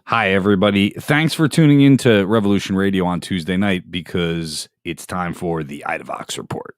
Hi, everybody. Thanks for tuning in to Revolution Radio on Tuesday night because it's time for the Idavox Report.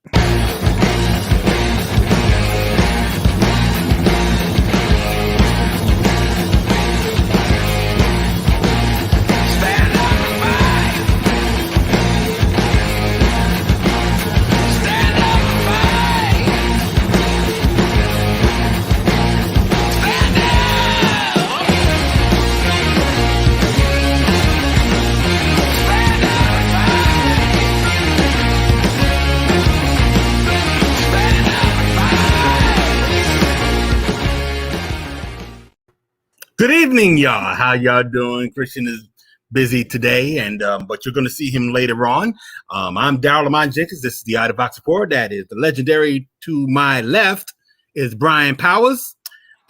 Good evening, y'all. How y'all doing? Christian is busy today, but you're going to see him later on. I'm Daryle, Lamont, Jenkins. This is the Idavox Report. That is the legendary to my left is Brian Powers.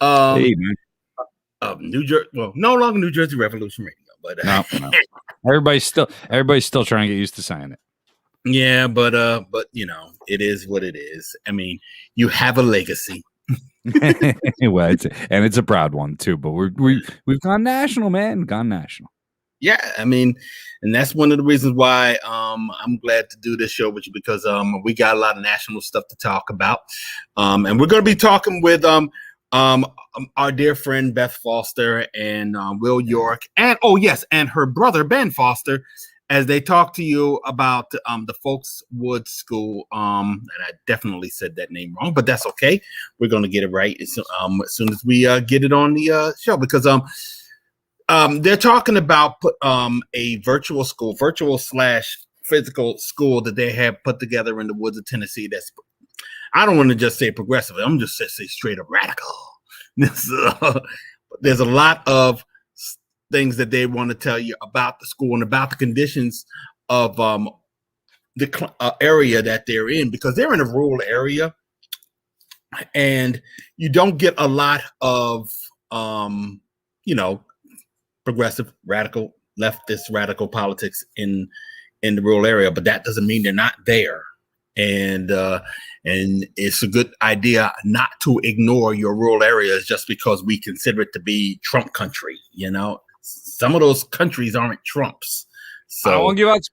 Hey, man. Of New Jersey, well, no longer New Jersey Revolution Radio, but No. Everybody's still trying to get used to saying it. Yeah, but you know, it is what it is. I mean, you have a legacy. Well, it's a proud one too. But we've gone national, man. Gone national. Yeah, I mean, and that's one of the reasons why I'm glad to do this show with you because we got a lot of national stuff to talk about, and we're going to be talking with our dear friend Beth Foster and Will York, and and her brother Ben Foster, as they talk to you about the Folkswood School. And I definitely said that name wrong, but that's okay. We're going to get it right as soon as we get it on the show, because they're talking about a virtual / physical school that they have put together in the woods of Tennessee. That's, I don't want to just say progressive. I'm just say straight up radical. There's a lot of things that they want to tell you about the school and about the conditions of the area that they're in, because they're in a rural area and you don't get a lot of progressive, radical, leftist, radical politics in the rural area, but that doesn't mean they're not there. And it's a good idea not to ignore your rural areas just because we consider it to be Trump country. You know, some of those countries aren't Trump's. So I don't give out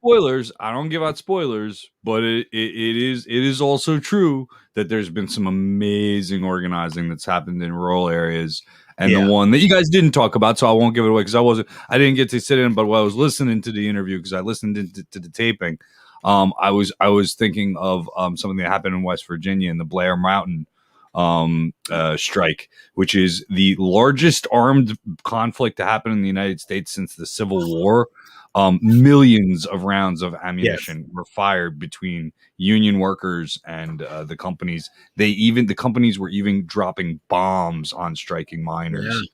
spoilers, but it is also true that there's been some amazing organizing that's happened in rural areas. And the one that you guys didn't talk about, so I won't give it away because I didn't get to sit in, but while I was listening to the interview, because I listened to the taping, I was thinking of something that happened in West Virginia in the Blair Mountain strike, which is the largest armed conflict to happen in the United States since the Civil War. Millions of rounds of ammunition were fired between union workers and the companies. The companies were even dropping bombs on striking miners.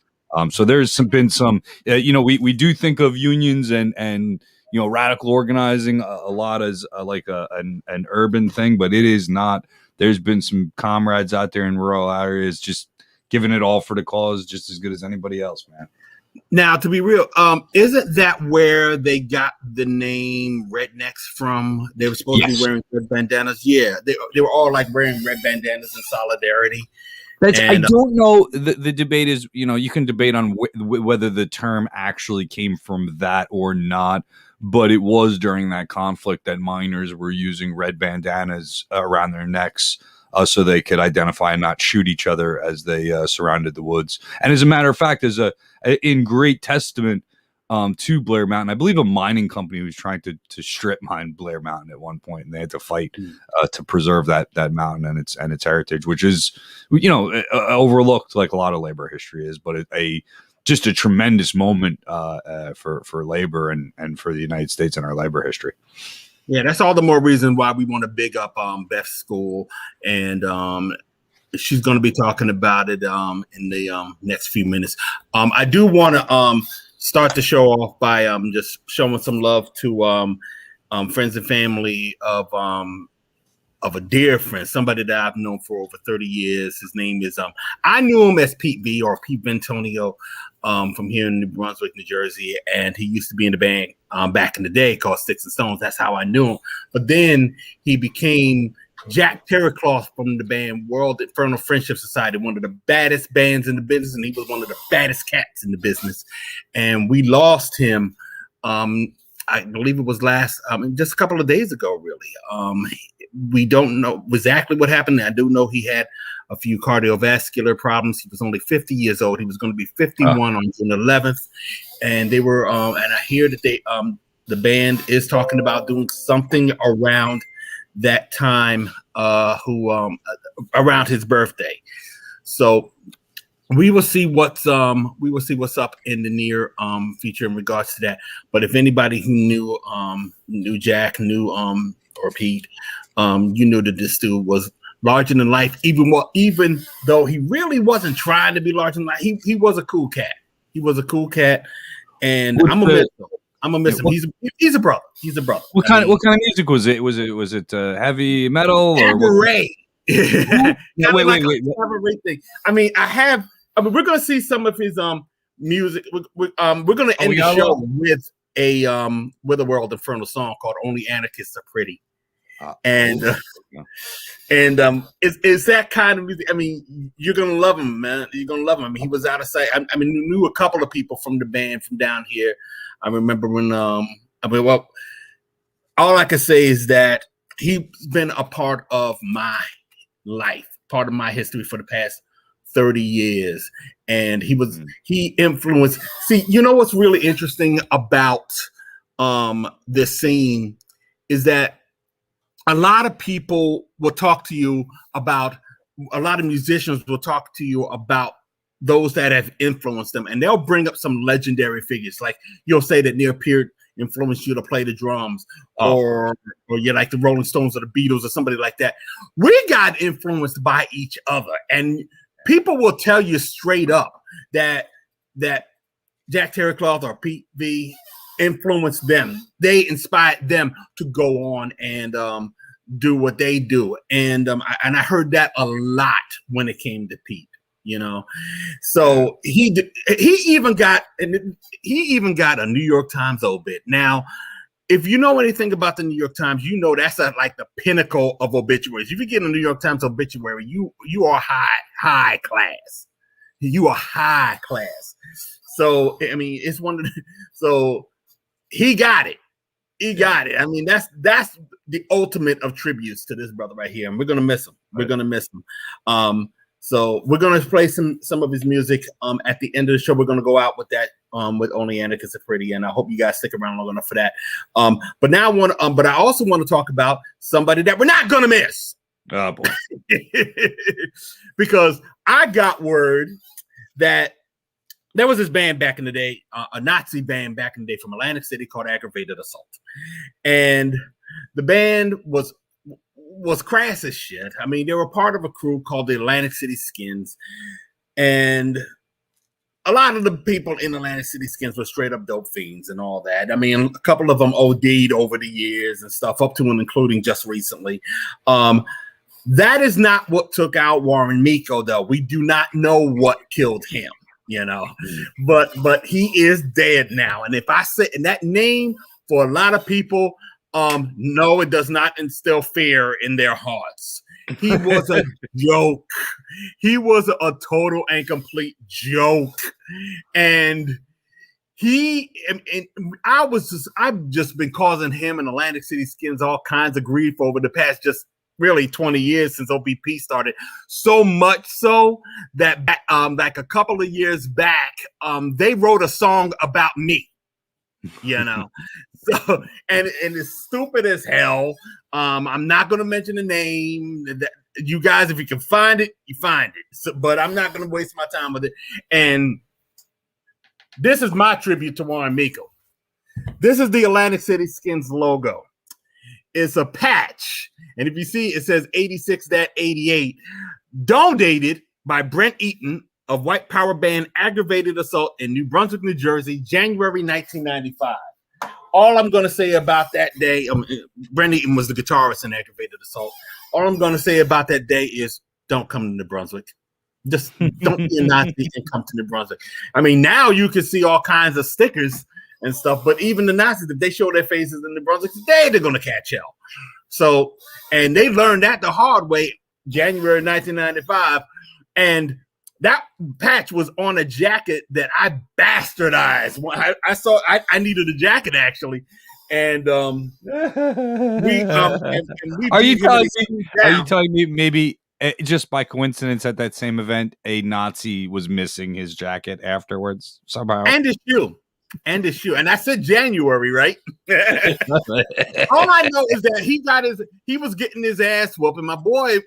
So there's been some, we do think of unions and radical organizing a lot as like an urban thing, but it is not. There's been some comrades out there in rural areas just giving it all for the cause, just as good as anybody else, man. Now, to be real, isn't that where they got the name rednecks from? They were supposed to be wearing red bandanas. Yeah, they were all like wearing red bandanas in solidarity. I don't know. The debate is, you can debate on whether the term actually came from that or not, but it was during that conflict that miners were using red bandanas around their necks so they could identify and not shoot each other as they surrounded the woods. And as a matter of fact, in great testament to Blair Mountain, I believe a mining company was trying to strip mine Blair Mountain at one point, and they had to fight to preserve that mountain and its heritage, which is overlooked like a lot of labor history is, but just a tremendous moment for labor and for the United States in our labor history. Yeah, that's all the more reason why we want to big up Beth's school, and she's going to be talking about it in the next few minutes. I do want to start the show off by just showing some love to friends and family of a dear friend, somebody that I've known for over 30 years. His name is I knew him as Pete V, or Pete Ventonio, from here in New Brunswick, New Jersey, and he used to be in the band back in the day called Sticks and Stones. That's how I knew him. But then he became Jack Terrycloth from the band World Infernal Friendship Society, one of the baddest bands in the business, and he was one of the baddest cats in the business. And we lost him. I believe it was just a couple of days ago, really. We don't know exactly what happened. I do know he had a few cardiovascular problems. He was only 50 years old. He was going to be 51 on June 11th. And they were, and I hear that the band is talking about doing something around that time, around his birthday. So we will see what's up in the near future in regards to that. But if anybody who knew Jack, or Pete, you knew that this dude was larger than life. Even though he really wasn't trying to be larger than life, he was a cool cat. He was a cool cat, and I'm gonna miss him. He's a brother. He's a brother. What kind of music was it? Was it heavy metal or cabaret? Wait. Cabaret thing. We're gonna see some of his music. We're gonna end the show with a World Infernal song called "Only Anarchists Are Pretty," and it's that kind of music. I mean, you're gonna love him, man. You're gonna love him. I mean, he was out of sight. I knew a couple of people from the band from down here. I remember when all I can say is that he's been a part of my life, part of my history for the past 30 years. And he influenced. See, you know what's really interesting about this scene is that a lot of people will talk to you about, a lot of musicians will talk to you about those that have influenced them, and they'll bring up some legendary figures. Like you'll say that Neil Peart influenced you to play the drums, or you're like the Rolling Stones or the Beatles or somebody like that. We got influenced by each other, and people will tell you straight up that Jack Terrycloth or Pete V influenced them. They inspired them to go on and do what they do, and I heard that a lot when it came to Pete. So he even got a New York Times obit. Now, if you know anything about the New York Times, you know that's like the pinnacle of obituaries. If you get a New York Times obituary, you are high class. You are high class. So I mean, it's one of the, so he got it. He got it. I mean, that's the ultimate of tributes to this brother right here, and we're gonna miss him. We're gonna miss him. So we're going to play some of his music at the end of the show. We're going to go out with that with Only Anarchists Are Pretty, and I hope you guys stick around long enough for that. But now I also want to talk about somebody that we're not going to miss. Oh boy. Because I got word that there was this band back in the day, a Nazi band back in the day from Atlantic City called Aggravated Assault, and the band was crass as shit. I mean, they were part of a crew called the Atlantic City Skins, and a lot of the people in Atlantic City Skins were straight up dope fiends and all that. I mean, a couple of them OD'd over the years and stuff, up to and including just recently. That is not what took out Warren Miko, though. We do not know what killed him, but he is dead now. And if I say, and that name for a lot of people, no, it does not instill fear in their hearts. He was a joke. He was a total and complete joke. And I've just been causing him and Atlantic City Skins all kinds of grief over the past just really 20 years since OBP started. So much so that like a couple of years back, they wrote a song about me. So and it's stupid as hell. I'm not going to mention the name. That you guys, if you can find it, you find it. So, but I'm not going to waste my time with it. And this is my tribute to Warren Miko. This is the Atlantic City Skins logo. It's a patch, and if you see, it says 86-88, donated by Brent Eaton of White Power Band Aggravated Assault in New Brunswick, New Jersey, January 1995. All I'm going to say about that day, Brent Eaton was the guitarist in Aggravated Assault. All I'm going to say about that day is don't come to New Brunswick. Just don't be a Nazi and come to New Brunswick. I mean, now you can see all kinds of stickers and stuff, but even the Nazis, if they show their faces in New Brunswick today, they're going to catch hell. So, and they learned that the hard way, January 1995, and that patch was on a jacket that I bastardized. I saw I needed a jacket actually, and we Are you telling me maybe just by coincidence at that same event a Nazi was missing his jacket afterwards somehow and his shoe. And I said January, right? All I know is that he was getting his ass whooped, and my boy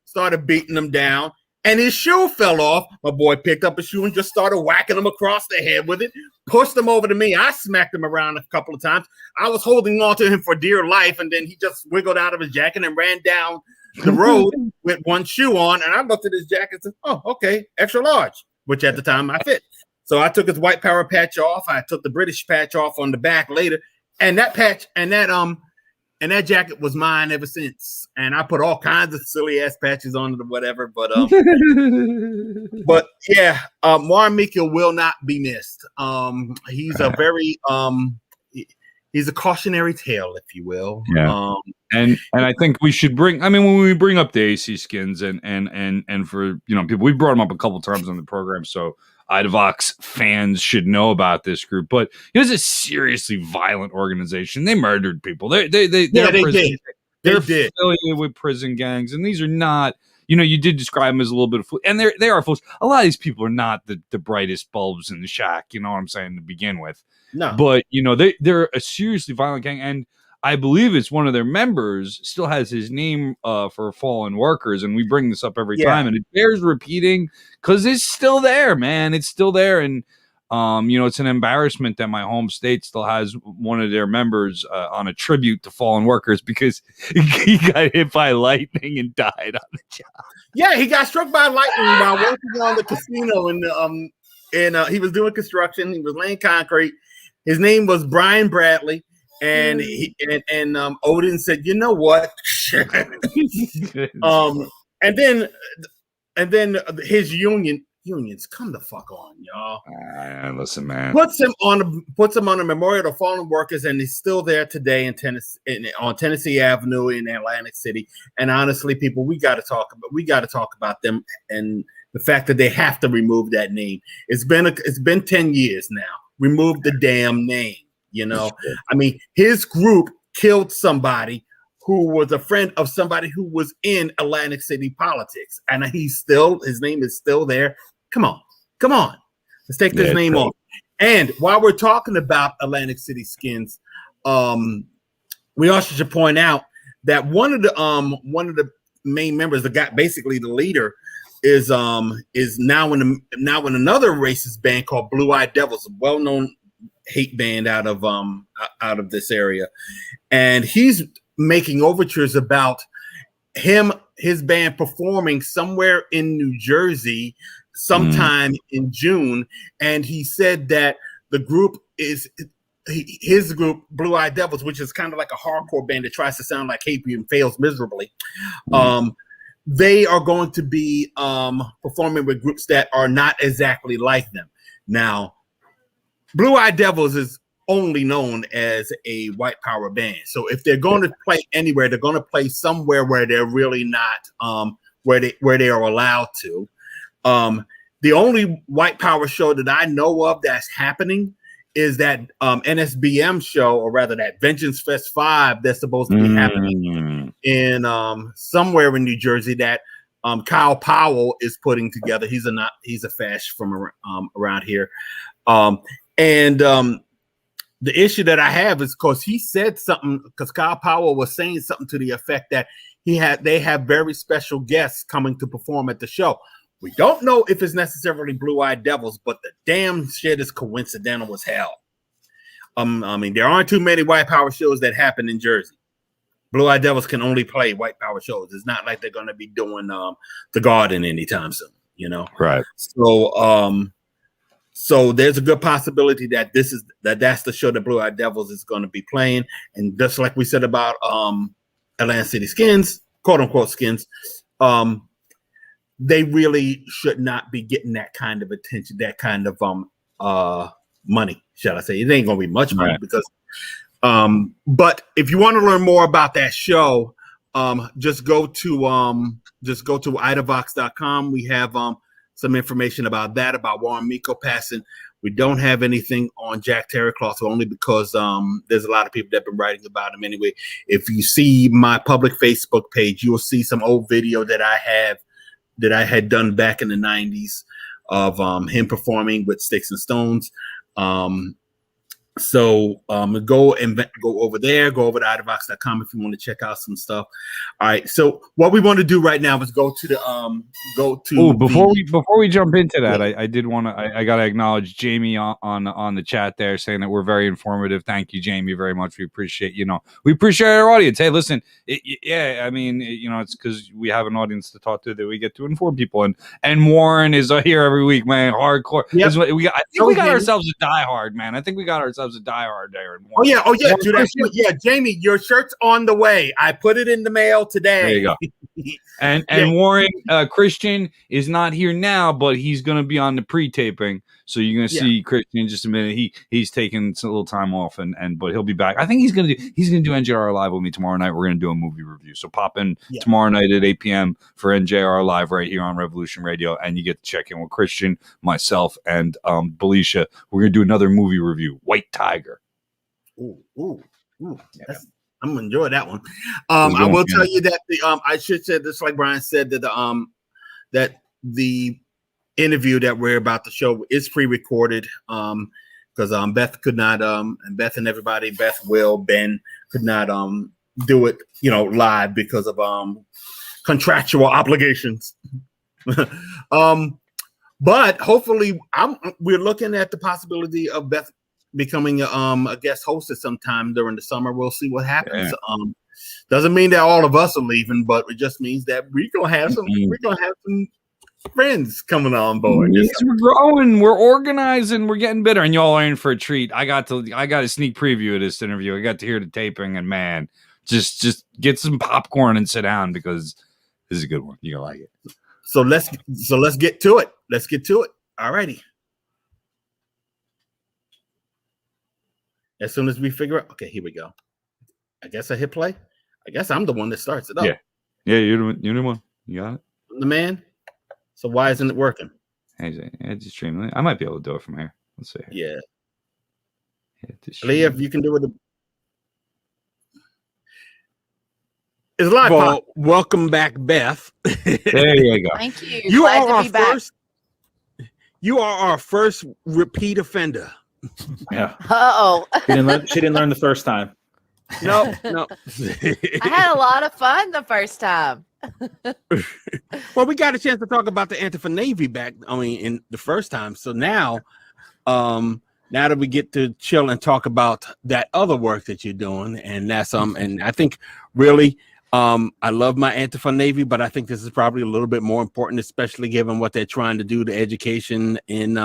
started beating him down, and his shoe fell off. My boy picked up a shoe and just started whacking him across the head with it, pushed him over to me. I smacked him around a couple of times. I was holding on to him for dear life, and then he just wiggled out of his jacket and ran down the road with one shoe on. And I looked at his jacket and said, "Oh, okay, extra large," which at the time I fit. So I took his white power patch off. I took the British patch off on the back later, and that patch and that jacket was mine ever since. And I put all kinds of silly ass patches on it or whatever. But yeah, Warren Meekill will not be missed. He's a very he's a cautionary tale, if you will. Yeah. And I think we should when we bring up the AC skins and for people, we brought them up a couple times on the program, so IDVOX fans should know about this group. But it was a seriously violent organization. They murdered people. They did. They're affiliated with prison gangs, and these are not. You did describe them as a little bit of, and they are fools. A lot of these people are not the brightest bulbs in the shack. You know what I'm saying, to begin with. No, but they're a seriously violent gang, and I believe it's one of their members still has his name for fallen workers, and we bring this up every time, and it bears repeating because it's still there, man. It's still there, and it's an embarrassment that my home state still has one of their members on a tribute to fallen workers because he got hit by lightning and died on the job. Yeah, he got struck by lightning while working on the casino, and he was doing construction. He was laying concrete. His name was Brian Bradley. And Odin said, "You know what?" and then his unions come the fuck on, y'all. Listen, man. Puts him on a memorial to fallen workers, and he's still there today in Tennessee, on Tennessee Avenue in Atlantic City. And honestly, people, we got to talk about them and the fact that they have to remove that name. It's been 10 years now. Remove the damn name. I mean, his group killed somebody who was a friend of somebody who was in Atlantic City politics, and his name is still there. Come on, let's take this name off. And while we're talking about Atlantic City skins, we also should point out that one of the main members, basically the leader, is now in another racist band called Blue Eyed Devils, a well-known hate band out of this area, and he's making overtures about his band performing somewhere in New Jersey sometime in June. And he said that the group is his group, Blue Eyed Devils, which is kind of like a hardcore band that tries to sound like Happy and fails miserably. They are going to be performing with groups that are not exactly like them. Now, Blue Eyed Devils is only known as a white power band. So if they're going to play anywhere, they're going to play somewhere where they're really not where they are allowed to. The only white power show that I know of that's happening is that NSBM show, or rather that Vengeance Fest 5 that's supposed to be happening in somewhere in New Jersey that Kyle Powell is putting together. He's a fash from around here. And the issue that I have is because he said something, because Kyle Powell was saying something to the effect that they have very special guests coming to perform at the show. We don't know if it's necessarily Blue Eyed Devils, but the damn shit is coincidental as hell. I mean, there aren't too many white power shows that happen in Jersey. Blue Eyed Devils can only play white power shows. It's not like they're going to be doing the Garden anytime soon, Right. So there's a good possibility that that's the show that Blue Eyed Devils is going to be playing. And just like we said about Atlantic City Skins, quote unquote skins, they really should not be getting that kind of attention, that kind of money, shall I say. It ain't going to be much money because But if you want to learn more about that show, just go to idavox.com. We have some information about that, about Warren Miko passing. We don't have anything on Jack Terrycloth, only because there's a lot of people that have been writing about him anyway. If you see my public Facebook page, you will see some old video that I had done back in the 90s of him performing with Sticks and Stones. So go over there, go over to idavox.com if you want to check out some stuff. All right. So what we want to do right now is go to before we jump into that, I did want to I got to acknowledge Jamie on the chat there, saying that we're very informative. Thank you, Jamie, very much. We appreciate our audience. Hey, listen, I mean, it's because we have an audience to talk to that we get to inform people, and Warren is here every week, man, hardcore. Yep. We got ourselves a diehard, man. I think we got ourselves a diehard there. Oh yeah, dude. Jamie, your shirt's on the way. I put it in the mail today. There you go. And Warren Christian is not here now, but he's going to be on the pre-taping, so you're going to see Christian in just a minute. He's taking a little time off, but he'll be back. I think he's going to do NJR Live with me tomorrow night. We're going to do a movie review, so pop in tomorrow night at 8 p.m. for NJR Live right here on Revolution Radio, and you get to check in with Christian, myself, and Belisha. We're going to do another movie review, White Tiger. Ooh. I'm gonna enjoy that one. I will tell you that I should say this, like Brian said, that the interview that we're about to show is pre-recorded because Beth could not and Beth and everybody, Beth, Will, Ben could not do it live because of contractual obligations. But hopefully we're looking at the possibility of Beth becoming a guest host at some time during the summer. We'll see what happens. Doesn't mean that all of us are leaving, but it just means that we're gonna have some friends coming on board. Yes, we're growing, we're organizing, we're getting better, and y'all are in for a treat. I got a sneak preview of this interview. I got to hear the taping, and man, just get some popcorn and sit down because this is a good one. You're gonna like it. So let's get to it. Let's get to it. All righty. As soon as we figure out, okay, here we go. I guess I hit play. I guess I'm the one that starts it up. Yeah, you're the one. You got it. I'm the man. So why isn't it working? Hey, just stream. I might be able to do it from here. Let's see. Yeah. Leah, if you can do it. It's live. Well, welcome back, Beth. There you go. Thank you. You are our first repeat offender. Yeah. Uh-oh. She didn't learn the first time. No. I had a lot of fun the first time. Well, we got a chance to talk about the Antifa Navy in the first time. So now that we get to chill and talk about that other work that you're doing, and that's and I think really I love my Antifa Navy, but I think this is probably a little bit more important, especially given what they're trying to do to education in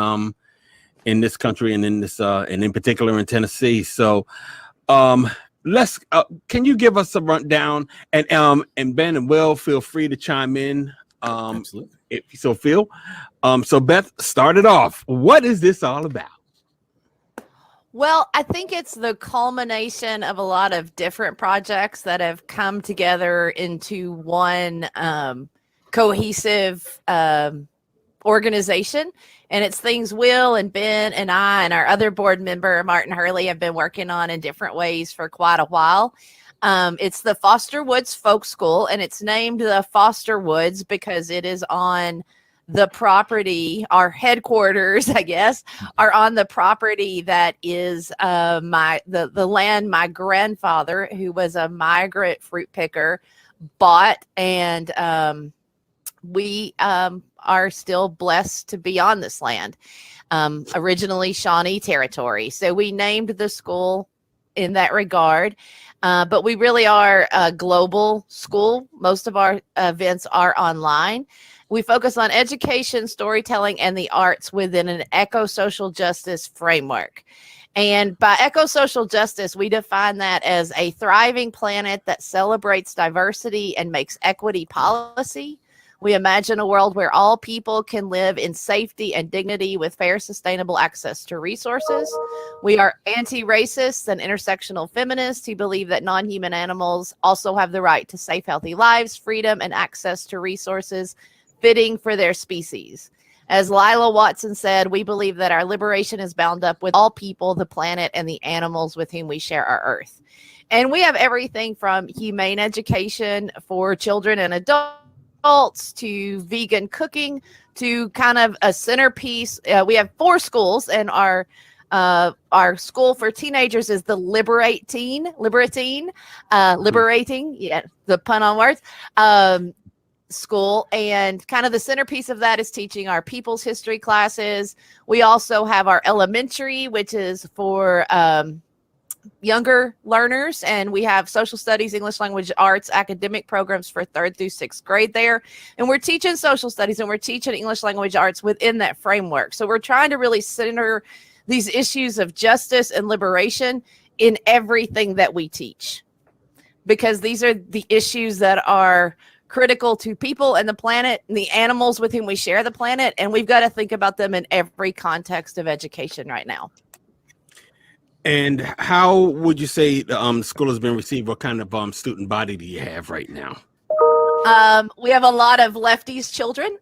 this country and in this and in particular in Tennessee. So can you give us a rundown, and Ben and Will, feel free to chime in. Absolutely. So Beth, start it off. What is this all about? Well, I think it's the culmination of a lot of different projects that have come together into one cohesive organization. And it's things Will and Ben and I and our other board member, Martin Hurley, have been working on in different ways for quite a while. It's the Foster Woods Folk School, and it's named the Foster Woods because it is on the property, our headquarters, I guess, are on the property that is the land my grandfather, who was a migrant fruit picker, bought, and we are still blessed to be on this land. Originally Shawnee territory. So we named the school in that regard. But we really are a global school. Most of our events are online. We focus on education, storytelling, and the arts within an ecosocial justice framework. And by ecosocial justice, we define that as a thriving planet that celebrates diversity and makes equity policy. We imagine a world where all people can live in safety and dignity with fair, sustainable access to resources. We are anti-racists and intersectional feminists who believe that non-human animals also have the right to safe, healthy lives, freedom, and access to resources fitting for their species. As Lila Watson said, we believe that our liberation is bound up with all people, the planet, and the animals with whom we share our earth. And we have everything from humane education for children and adults to vegan cooking to kind of a centerpiece. We have 4 schools, and our school for teenagers is the liberating, yeah, the pun on words, school. And kind of the centerpiece of that is teaching our people's history classes. We also have our elementary, which is for younger learners, and we have social studies, English language arts, academic programs for 3rd through 6th grade there. And we're teaching social studies and we're teaching English language arts within that framework. So we're trying to really center these issues of justice and liberation in everything that we teach, because these are the issues that are critical to people and the planet and the animals with whom we share the planet. And we've got to think about them in every context of education right now. And how would you say the school has been received? What kind of student body do you have right now? We have a lot of lefties children.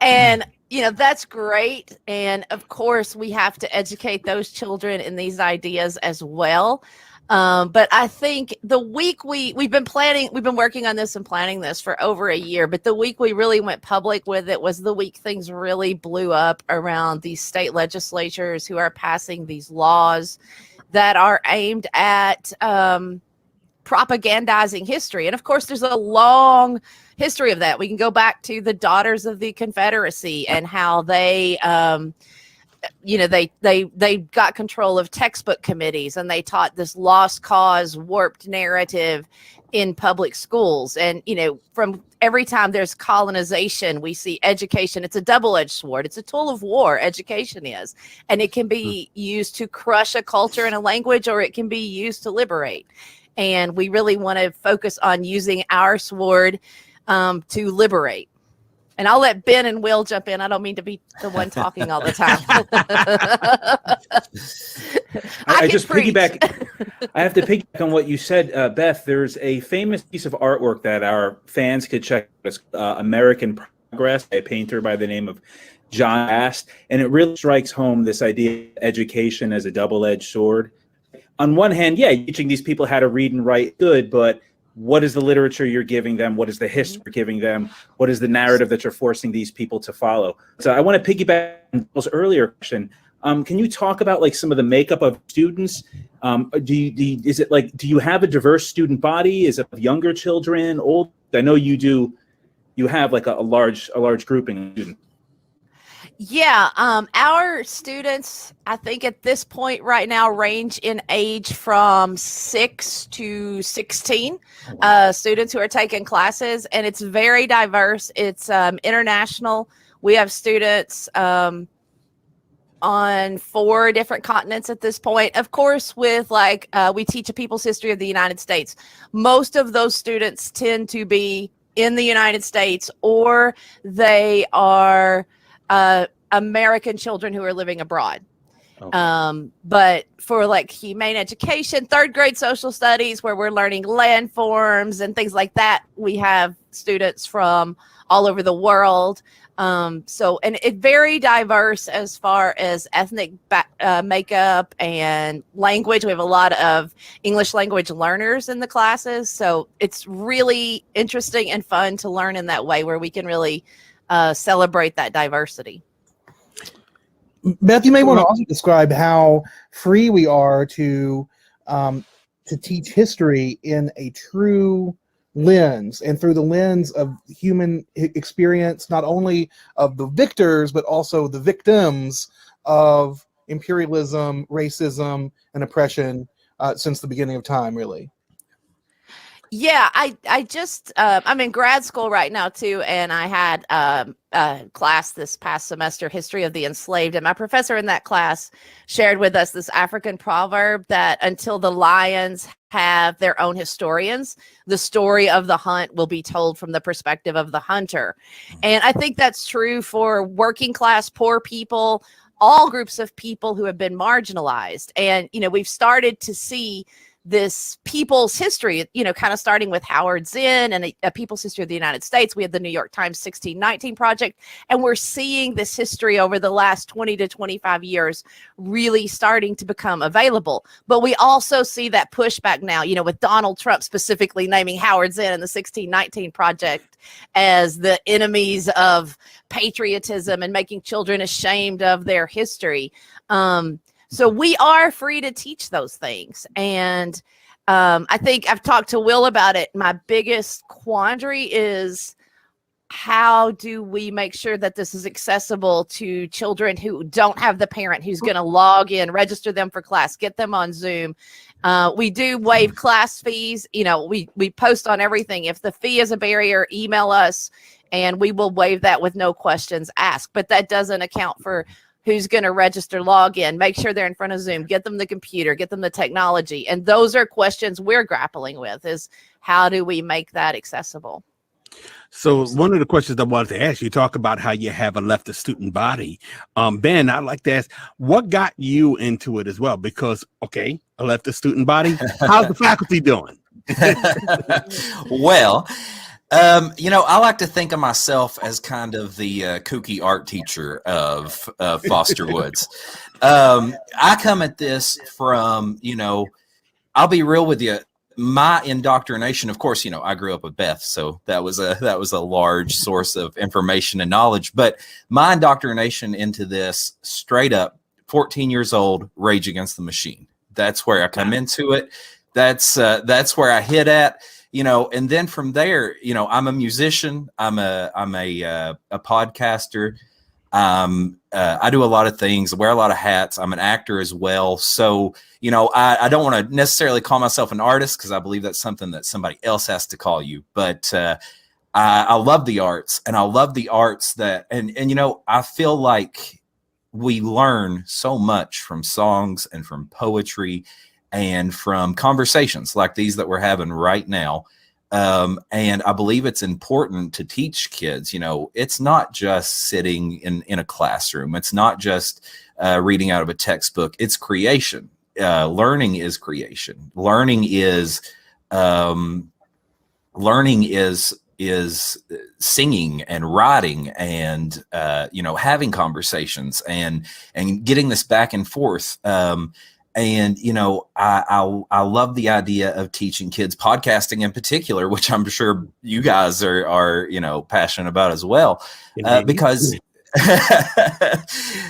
And, you know, that's great. And of course, we have to educate those children in these ideas as well. But I think the week we've been working on this and planning this for over a year, but the week we really went public with it was the week things really blew up around these state legislatures who are passing these laws that are aimed at propagandizing history. And of course, there's a long history of that. We can go back to the Daughters of the Confederacy and how they they got control of textbook committees and they taught this lost cause, warped narrative in public schools. And, you know, from every time there's colonization, we see education. It's a double-edged sword. It's a tool of war, education is. And it can be used to crush a culture and a language, or it can be used to liberate. And we really want to focus on using our sword to liberate. And I'll let Ben and Will jump in. I don't mean to be the one talking all the time. I just piggyback. I have to piggyback on what you said, Beth. There's a famous piece of artwork that our fans could check out, American Progress, by a painter by the name of John Ast. And it really strikes home this idea of education as a double-edged sword. On one hand, yeah, teaching these people how to read and write good, but what is the literature you're giving them? What is the history you're giving them? What is the narrative that you're forcing these people to follow? So I want to piggyback on Bill's earlier question. Can you talk about like some of the makeup of students? Do you have a diverse student body? Is it younger children, old? I know you do. You have like a large grouping of students. Yeah, our students, I think at this point right now, range in age from 6 to 16 students who are taking classes, and it's very diverse. It's international. We have students on 4 different continents at this point. Of course, with we teach a people's history of the United States. Most of those students tend to be in the United States, or they are American children who are living abroad. Okay. But for like humane education, 3rd grade social studies, where we're learning landforms and things like that, we have students from all over the world. And it's very diverse as far as ethnic makeup and language. We have a lot of English language learners in the classes. So it's really interesting and fun to learn in that way, where we can really celebrate that diversity. Beth, you may want to also describe how free we are to teach history in a true lens, and through the lens of human experience, not only of the victors, but also the victims of imperialism, racism, and oppression since the beginning of time, really. Yeah, I just I'm in grad school right now too, and I had a class this past semester, History of the Enslaved, and my professor in that class shared with us this African proverb that until the lions have their own historians, the story of the hunt will be told from the perspective of the hunter. And I think that's true for working class, poor people, all groups of people who have been marginalized. And, you know, we've started to see this people's history, you know, kind of starting with Howard Zinn and a people's history of the United States. We had the New York Times 1619 Project, and we're seeing this history over the last 20 to 25 years really starting to become available. But we also see that pushback now, you know, with Donald Trump specifically naming Howard Zinn and the 1619 Project as the enemies of patriotism and making children ashamed of their history. So we are free to teach those things. And I think I've talked to Will about it. My biggest quandary is, how do we make sure that this is accessible to children who don't have the parent who's going to log in, register them for class, get them on Zoom? We do waive class fees. You know, we post on everything. If the fee is a barrier, email us and we will waive that with no questions asked. But that doesn't account for who's going to register, log in, make sure they're in front of Zoom, get them the computer, get them the technology. And those are questions we're grappling with, is how do we make that accessible? So one of the questions I wanted to ask you, talk about how you have a leftist student body. Ben, I'd like to ask, what got you into it as well? Because, okay, a leftist student body, how's the faculty doing? Well, you know, I like to think of myself as kind of the kooky art teacher of Foster Woods. I come at this from, you know, I'll be real with you. My indoctrination, of course, you know, I grew up with Beth, so that was a large source of information and knowledge. But my indoctrination into this, straight up, 14 years old, Rage Against the Machine. That's where I come into it. That's where I hit at. You know, and then from there, you know, I'm a musician. I'm a podcaster. I do a lot of things. I wear a lot of hats. I'm an actor as well. So, you know, I don't want to necessarily call myself an artist, because I believe that's something that somebody else has to call you. But I love the arts, and I love the arts that, and you know, I feel like we learn so much from songs and from poetry and from conversations like these that we're having right now. And I believe it's important to teach kids, you know, it's not just sitting in a classroom. It's not just reading out of a textbook. It's creation. Learning is creation. Learning is singing and writing and, you know, having conversations and getting this back and forth. And, you know, I love the idea of teaching kids podcasting in particular, which I'm sure you guys are you know, passionate about as well, because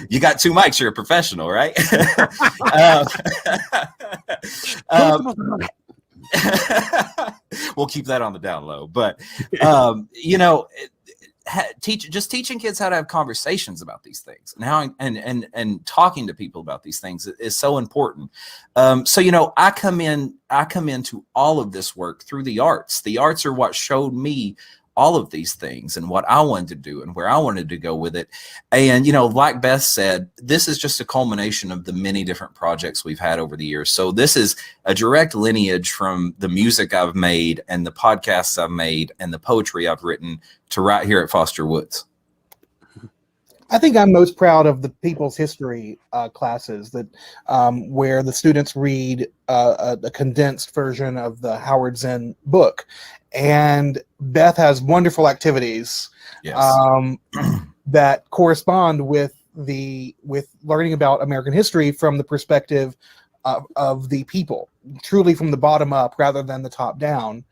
you got two mics. You're a professional, right? We'll keep that on the down low. But, you know, teaching kids how to have conversations about these things and how and talking to people about these things is so important. So, you know, I come into all of this work through the arts. The arts are what showed me all of these things and what I wanted to do and where I wanted to go with it. And, you know, like Beth said, this is just a culmination of the many different projects we've had over the years. So this is a direct lineage from the music I've made and the podcasts I've made and the poetry I've written to right here at Foster Woods. I think I'm most proud of the people's history classes that where the students read a condensed version of the Howard Zinn book. And Beth has wonderful activities that correspond with learning about American history from the perspective of the people, truly from the bottom up rather than the top down,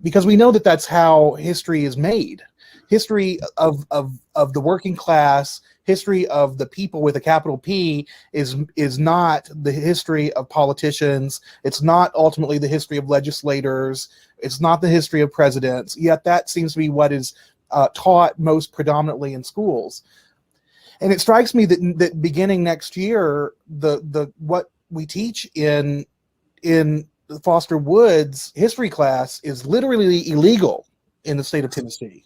because we know that that's how history is made. History of the working class, history of the people with a capital P is not the history of politicians. It's not ultimately the history of legislators. It's not the history of presidents. Yet that seems to be what is taught most predominantly in schools. And it strikes me that beginning next year, the what we teach in Foster Woods history class is literally illegal in the state of Tennessee.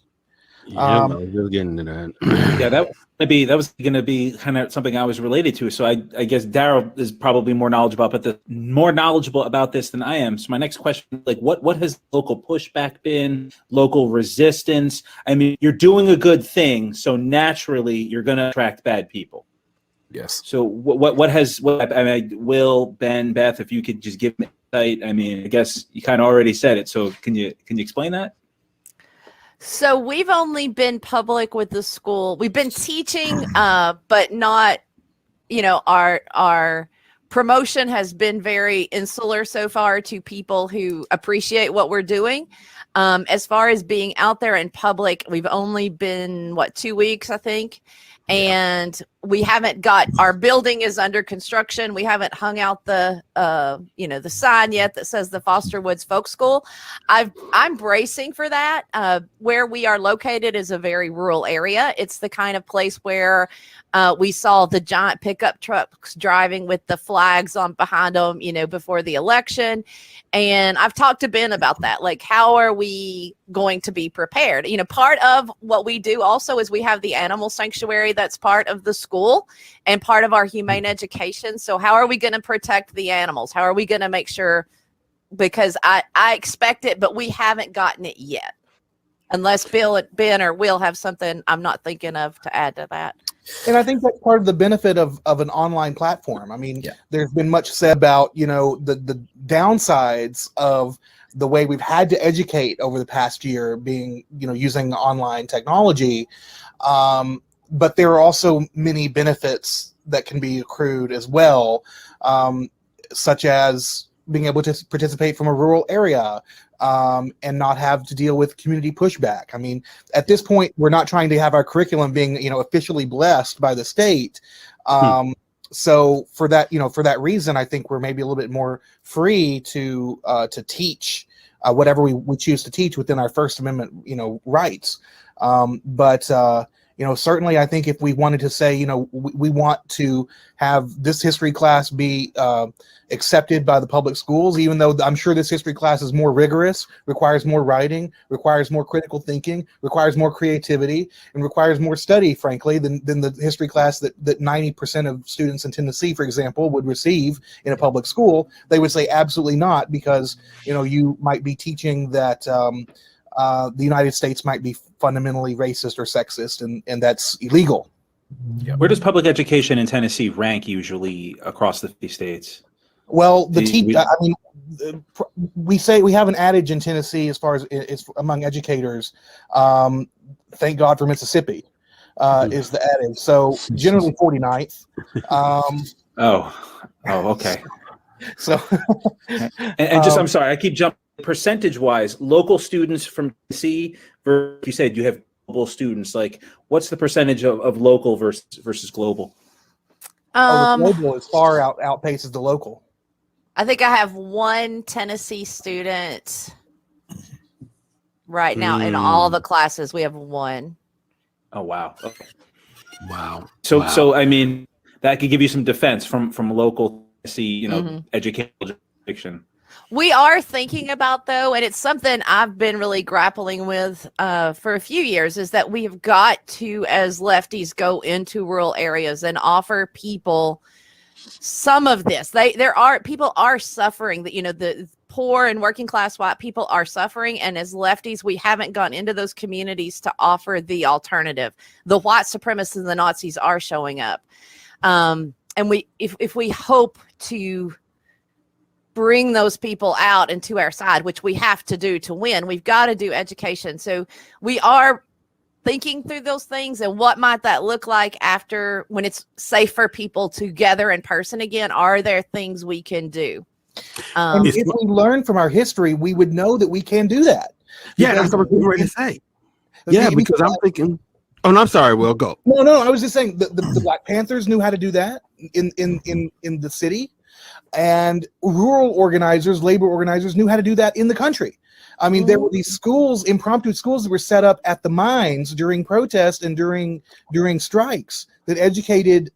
Yeah, I was just getting to that. Yeah, that was going to be kind of something I was related to. So I guess Daryle is probably more knowledgeable about this than I am. So my next question, like, what has local pushback been? Local resistance? I mean, you're doing a good thing, so naturally you're going to attract bad people. Yes. So what I mean, Will, Ben, Beth, if you could just give me insight. I mean, I guess you kind of already said it. So can you explain that? So we've only been public with the school. We've been teaching, but not, our promotion has been very insular so far to people who appreciate what we're doing. As far as being out there in public, we've only been, 2 weeks, I think. And we haven't got, our building is under construction. We haven't hung out the sign yet that says the Foster Woods Folk School. I'm bracing for that. Where we are located is a very rural area. It's the kind of place where we saw the giant pickup trucks driving with the flags on behind them, before the election. And I've talked to Ben about that. Like, how are we going to be prepared? Part of what we do also is we have the animal sanctuary that's part of the school and part of our humane education. So how are we going to protect the animals? How are we going to make sure? Because I expect it, but we haven't gotten it yet. Unless Ben or Will have something I'm not thinking of to add to that. And I think that's part of the benefit of an online platform. I mean, There's been much said about, the downsides of the way we've had to educate over the past year being, using online technology. But there are also many benefits that can be accrued as well, such as being able to participate from a rural area, and not have to deal with community pushback. I mean, at this point, we're not trying to have our curriculum being, officially blessed by the state. So for that reason, I think we're maybe a little bit more free to teach whatever we choose to teach within our First Amendment, rights. But certainly, I think if we wanted to say, we want to have this history class be accepted by the public schools, even though I'm sure this history class is more rigorous, requires more writing, requires more critical thinking, requires more creativity, and requires more study, frankly, than the history class that 90% of students in Tennessee, for example, would receive in a public school, they would say absolutely not, because, you might be teaching that the United States might be fundamentally racist or sexist, and that's illegal. Where does public education in Tennessee rank usually across the 50 states? Well, we say we have an adage in Tennessee as far as it's among educators. Thank God for Mississippi is the adage. So generally 49th. Okay. So and just I'm sorry, I keep jumping. Percentage wise, local students from Tennessee, you said you have global students. Like, what's the percentage of local versus global? The global is far outpaces the local. I think I have one Tennessee student right now in all the classes. We have one. Oh wow! Okay. Wow. So I mean, that could give you some defense from local Tennessee, education. We are thinking about, though, and it's something I've been really grappling with for a few years, is that we've got to, as lefties, go into rural areas and offer people some of this. People are suffering. The poor and working class white people are suffering, and as lefties, we haven't gone into those communities to offer the alternative. The white supremacists and the Nazis are showing up, and if we hope to bring those people out and to our side, which we have to do to win, we've got to do education. So we are thinking through those things, and what might that look like after, when it's safe for people to gather in person again? Are there things we can do? And if we learn from our history, we would know that we can do that. Yeah, that's what I was ready to say. Yeah, because I'm thinking. Oh, no, I'm sorry. Will, go. No. I was just saying the Black Panthers knew how to do that in the city. And rural organizers, labor organizers knew how to do that in the country. I mean, there were these schools, impromptu schools that were set up at the mines during protests and during strikes that educated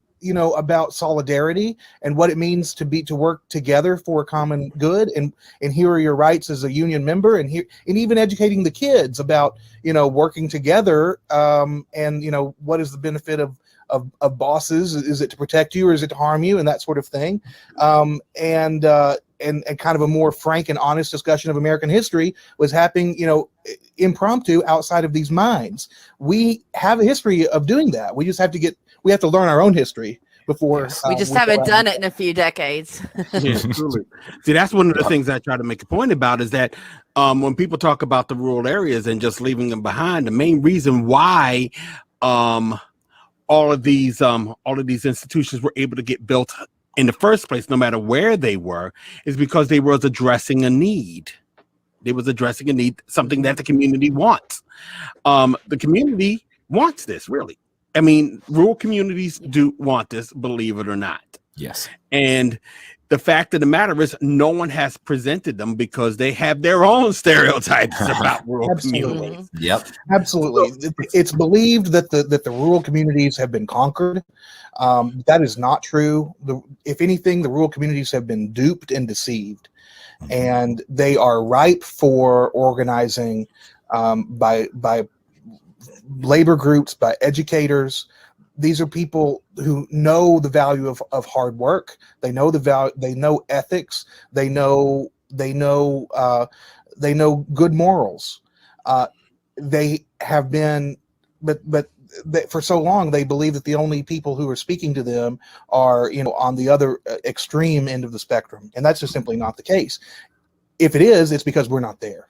about solidarity and what it means to work together for a common good, and here are your rights as a union member, and even educating the kids about working together, and what is the benefit of bosses. Is it to protect you or is it to harm you, and that sort of thing, and kind of a more frank and honest discussion of American history was happening impromptu outside of these minds. We have a history of doing that. We just have to learn our own history before. We just haven't done it in a few decades. Yeah, truly. See, that's one of the things I try to make a point about, is that when people talk about the rural areas and just leaving them behind, the main reason why all of these institutions were able to get built in the first place, no matter where they were, is because they was addressing a need. They was addressing a need, something that the community wants. The community wants this, really. I mean, rural communities do want this, believe it or not. Yes. And the fact of the matter is, no one has presented them because they have their own stereotypes about rural communities. Yep. Absolutely. It's believed that the rural communities have been conquered. That is not true. If anything, the rural communities have been duped and deceived, and they are ripe for organizing by labor groups, by educators. These are people who know the value of hard work. They know the value. They know ethics. They know good morals. They have been, but for so long they believe that the only people who are speaking to them are on the other extreme end of the spectrum, and that's just simply not the case. If it is, it's because we're not there.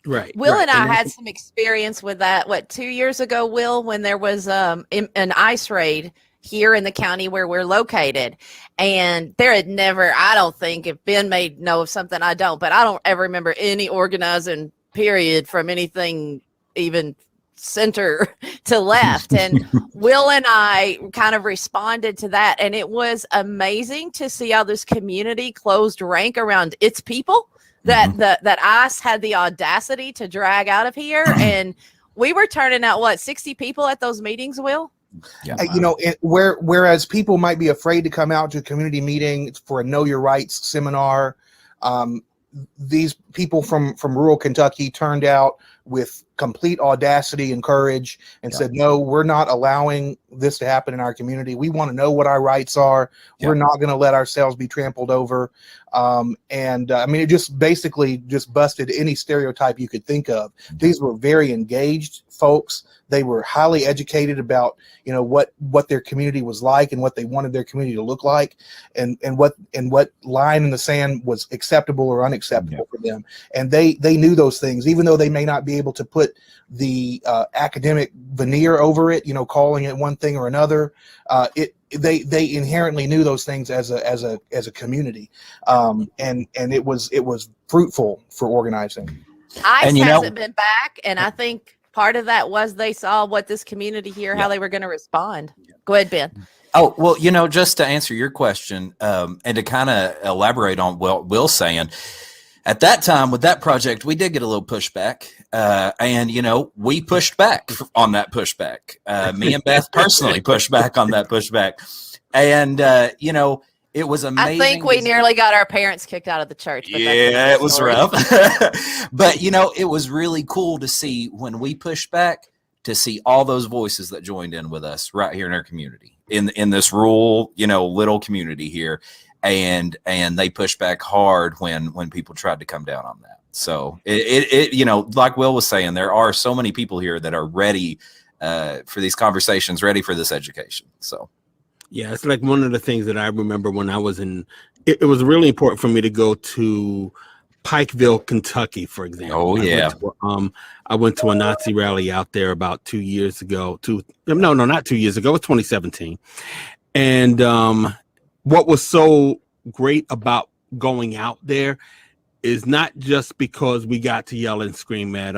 Right. Will and I had some experience with that, 2 years ago, Will, when there was an ice raid here in the county where we're located. And there had never, I don't think, if Ben may know of something I don't, but I don't ever remember any organizing period from anything even center to left. And Will and I kind of responded to that. And it was amazing to see how this community closed rank around its people that ICE had the audacity to drag out of here. And we were turning out 60 people at those meetings, Will? Yeah. Whereas people might be afraid to come out to a community meeting for a Know Your Rights seminar, these people from rural Kentucky turned out with complete audacity and courage and said, no, we're not allowing this to happen in our community. We want to know what our rights are. We're not going to let ourselves be trampled over. I mean, it just basically busted any stereotype you could think of. These were very engaged folks. They were highly educated about, what their community was like and what they wanted their community to look like, and what line in the sand was acceptable or unacceptable for them. And they knew those things, even though they may not be able to put the academic veneer over it, calling it one thing or another. They inherently knew those things as a community, and it was fruitful for organizing. ICE hasn't been back, and I think part of that was they saw what this community here, how they were going to respond. Go ahead, Ben. Oh, well, just to answer your question, and to kind of elaborate on what Will's saying, at that time with that project, we did get a little pushback, and we pushed back on that pushback. Me and Beth personally pushed back on that pushback, and it was amazing. I think we nearly got our parents kicked out of the church. But it was rough. But it was really cool to see when we pushed back, to see all those voices that joined in with us right here in our community, in this rural, little community here. And they pushed back hard when people tried to come down on that. So it like Will was saying, there are so many people here that are ready for these conversations, ready for this education. So. Yeah, it's like one of the things that I remember when I was it was really important for me to go to Pikeville, Kentucky, for example. Oh, yeah. I went to a Nazi rally out there about 2 years ago. Not 2 years ago. It was 2017. And what was so great about going out there is not just because we got to yell and scream at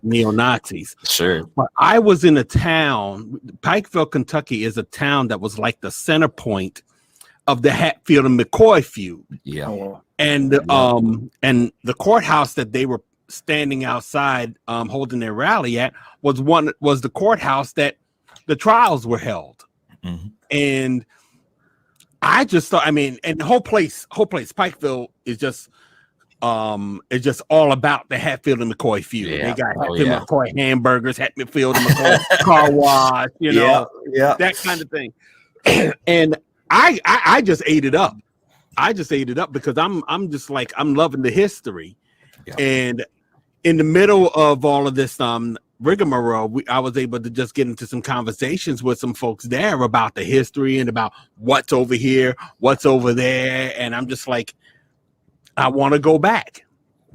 neo-Nazis. Sure. But I was in a town, Pikeville, Kentucky is a town that was like the center point of the Hatfield and McCoy feud. Yeah. And the courthouse that they were standing outside holding their rally at was the courthouse that the trials were held. Mm-hmm. And I just thought, I mean, and the whole place, Pikeville is just all about the Hatfield and McCoy feud. Yeah. They got Oh, Hatfield yeah. McCoy hamburgers, Hatfield and McCoy car wash, Yeah. that kind of thing. And I just ate it up. I just ate it up because I'm just like, I'm loving the history. Yeah. And in the middle of all of this rigmarole, I was able to just get into some conversations with some folks there about the history and about what's over here, what's over there. And I'm just like, I want to go back.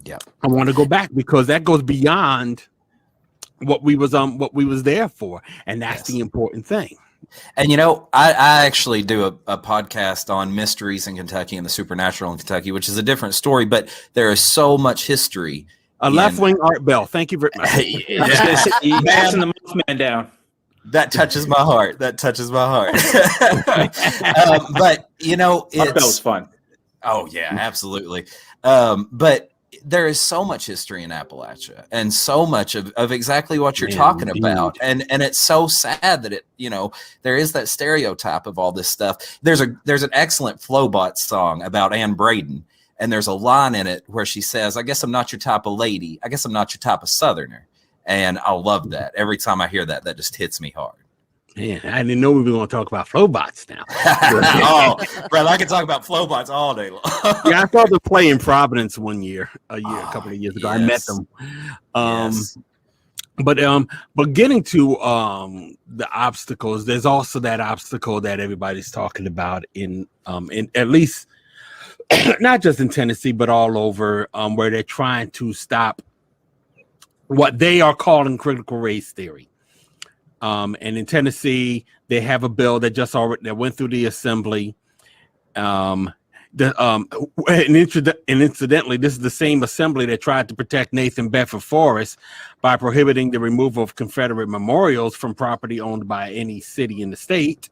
Yeah. I want to go back because that goes beyond what we was there for. And that's the important thing. And, I actually do a podcast on mysteries in Kentucky and the supernatural in Kentucky, which is a different story, but there is so much history. A left-wing Art Bell. Thank you very much. You're passing the Mothman down. That touches my heart. But, Art Bell's fun. Oh, yeah, absolutely. But there is so much history in Appalachia and so much of exactly what you're talking about. And it's so sad that there is that stereotype of all this stuff. There's an excellent Flowbot song about Ann Braden. And there's a line in it where she says, I guess I'm not your type of lady. I guess I'm not your type of Southerner. And I love that. Every time I hear that, that just hits me hard. Man, I didn't know we were going to talk about Flowbots now. Oh, brother, I could talk about Flowbots all day long. Yeah, I saw them play in Providence a couple of years ago. Yes. I met them. Yes. But getting to the obstacles, there's also that obstacle that everybody's talking about in at least not just in Tennessee, but all over, where they're trying to stop what they are calling critical race theory. And in Tennessee, they have a bill that went through the assembly. And incidentally, this is the same assembly that tried to protect Nathan Bedford Forrest by prohibiting the removal of Confederate memorials from property owned by any city in the state.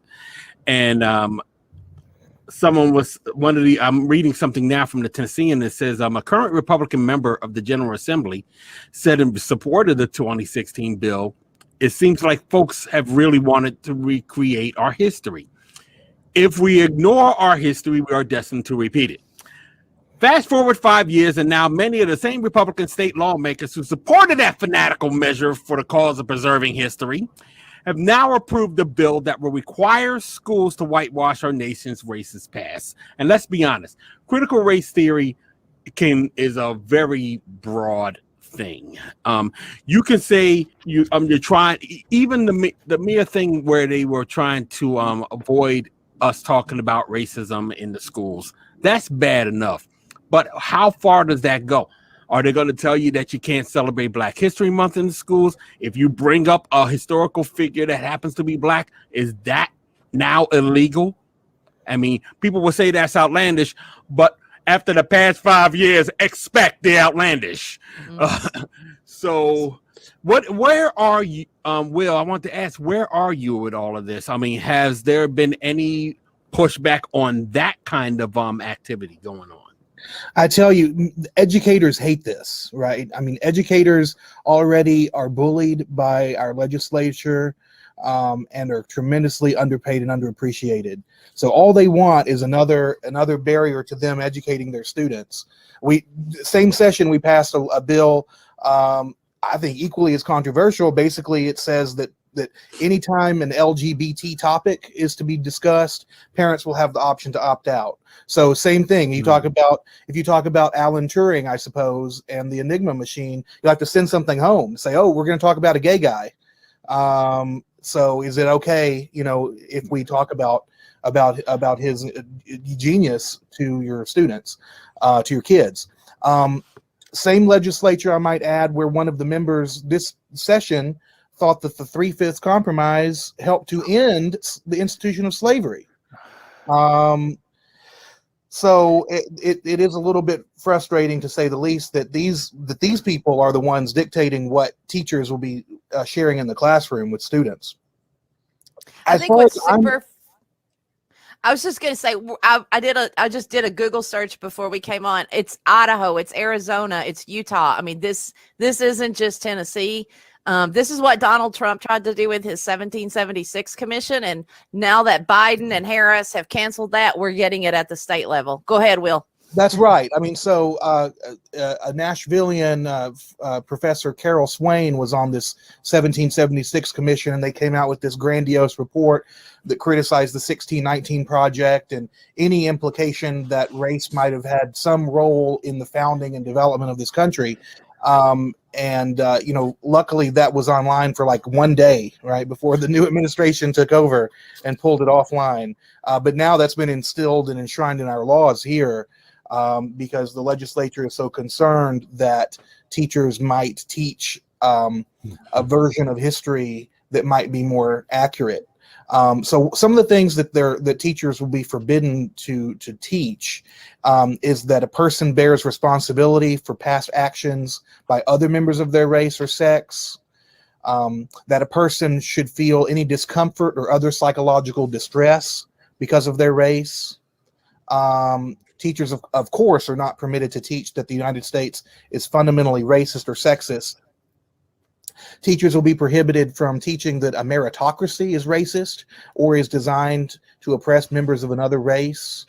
And I'm reading something now from the Tennessean that says, a current Republican member of the General Assembly said in support of the 2016 bill, it seems like folks have really wanted to recreate our history. If we ignore our history, we are destined to repeat it. Fast forward 5 years, and now many of the same Republican state lawmakers who supported that fanatical measure for the cause of preserving history have now approved a bill that will require schools to whitewash our nation's racist past. And let's be honest, critical race theory is a very broad thing. You can say you're trying, even the mere thing where they were trying to avoid us talking about racism in the schools. That's bad enough. But how far does that go? Are they going to tell you that you can't celebrate Black History Month in the schools? If you bring up a historical figure that happens to be Black, is that now illegal? I mean, people will say that's outlandish, but after the past 5 years, expect the outlandish. So where are you, Will? I want to ask, where are you with all of this? I mean, has there been any pushback on that kind of activity going on? I tell you, educators hate this, right? I mean, educators already are bullied by our legislature and are tremendously underpaid and underappreciated. So all they want is another barrier to them educating their students. Same session, we passed a bill, I think equally as controversial. Basically, it says that anytime an LGBT topic is to be discussed, parents will have the option to opt out. So same thing. If you talk about Alan Turing, I suppose, and the Enigma machine, you have to send something home. Say, oh, we're going to talk about a gay guy. So is it okay, if we talk about his genius to your students, to your kids? Same legislature, I might add, where one of the members this session thought that the 3/5 compromise helped to end the institution of slavery. So it is a little bit frustrating, to say the least, that these people are the ones dictating what teachers will be sharing in the classroom with students. I think what's super. I was just going to say, I just did a Google search before we came on. It's Idaho, it's Arizona, it's Utah. I mean, this isn't just Tennessee. This is what Donald Trump tried to do with his 1776 commission. And now that Biden and Harris have canceled that, we're getting it at the state level. Go ahead, Will. That's right. I mean, so a Nashvilleian Professor Carol Swain was on this 1776 commission, and they came out with this grandiose report that criticized the 1619 Project and any implication that race might have had some role in the founding and development of this country. Luckily that was online for like one day, right, before the new administration took over and pulled it offline. But now that's been instilled and enshrined in our laws here. Because the legislature is so concerned that teachers might teach a version of history that might be more accurate. So some of the things that teachers will be forbidden to teach is that a person bears responsibility for past actions by other members of their race or sex, that a person should feel any discomfort or other psychological distress because of their race. Teachers, of course, are not permitted to teach that the United States is fundamentally racist or sexist. Teachers will be prohibited from teaching that a meritocracy is racist or is designed to oppress members of another race.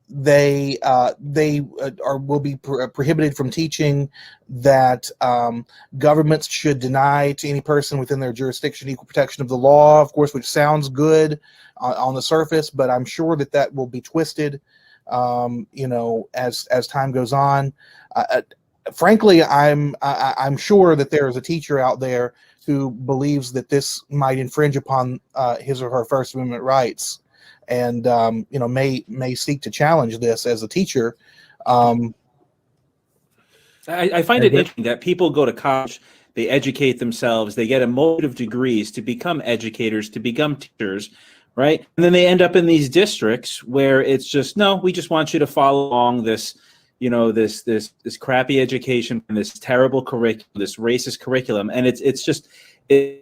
They will be prohibited from teaching that governments should deny to any person within their jurisdiction equal protection of the law, of course, which sounds good on the surface, but I'm sure that will be twisted, as time goes on. Frankly, I'm sure that there is a teacher out there who believes that this might infringe upon his or her First Amendment rights, and may seek to challenge this as a teacher. I find it interesting that people go to college, they educate themselves, they get a multitude of degrees to become educators, to become teachers, right? And then they end up in these districts where it's just, no, we just want you to follow along this, this crappy education and this terrible curriculum, this racist curriculum, and it's just a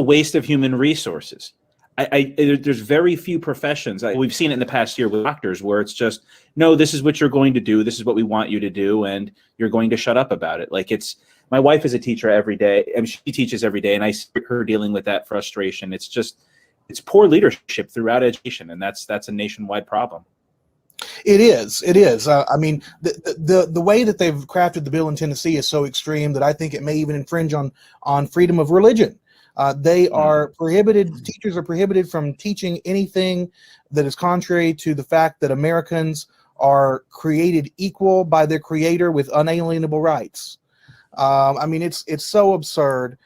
waste of human resources. There's very few professions. We've seen it in the past year with doctors where it's just, no, this is what you're going to do. This is what we want you to do. And you're going to shut up about it. My wife is a teacher every day, and she teaches every day. And I see her dealing with that frustration. It's poor leadership throughout education. And that's a nationwide problem. It is. I mean, the way that they've crafted the bill in Tennessee is so extreme that I think it may even infringe on freedom of religion. They are prohibited. Teachers are prohibited from teaching anything that is contrary to the fact that Americans are created equal by their creator with unalienable rights. I mean, it's so absurd.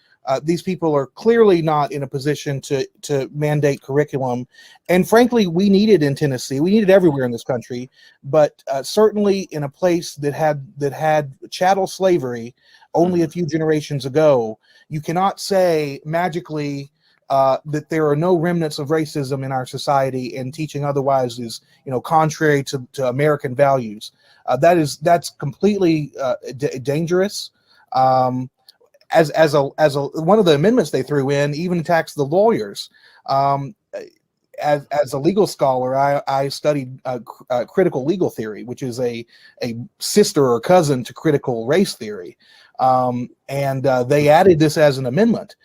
These people are clearly not in a position to mandate curriculum. And frankly, we need it in Tennessee. We need it everywhere in this country, but certainly in a place that had chattel slavery only a few generations ago. You cannot say magically that there are no remnants of racism in our society, and teaching otherwise is, contrary to American values. That's completely dangerous. As one of the amendments they threw in even attacks the lawyers. As a legal scholar, I studied critical legal theory, which is a sister or cousin to critical race theory. And they added this as an amendment.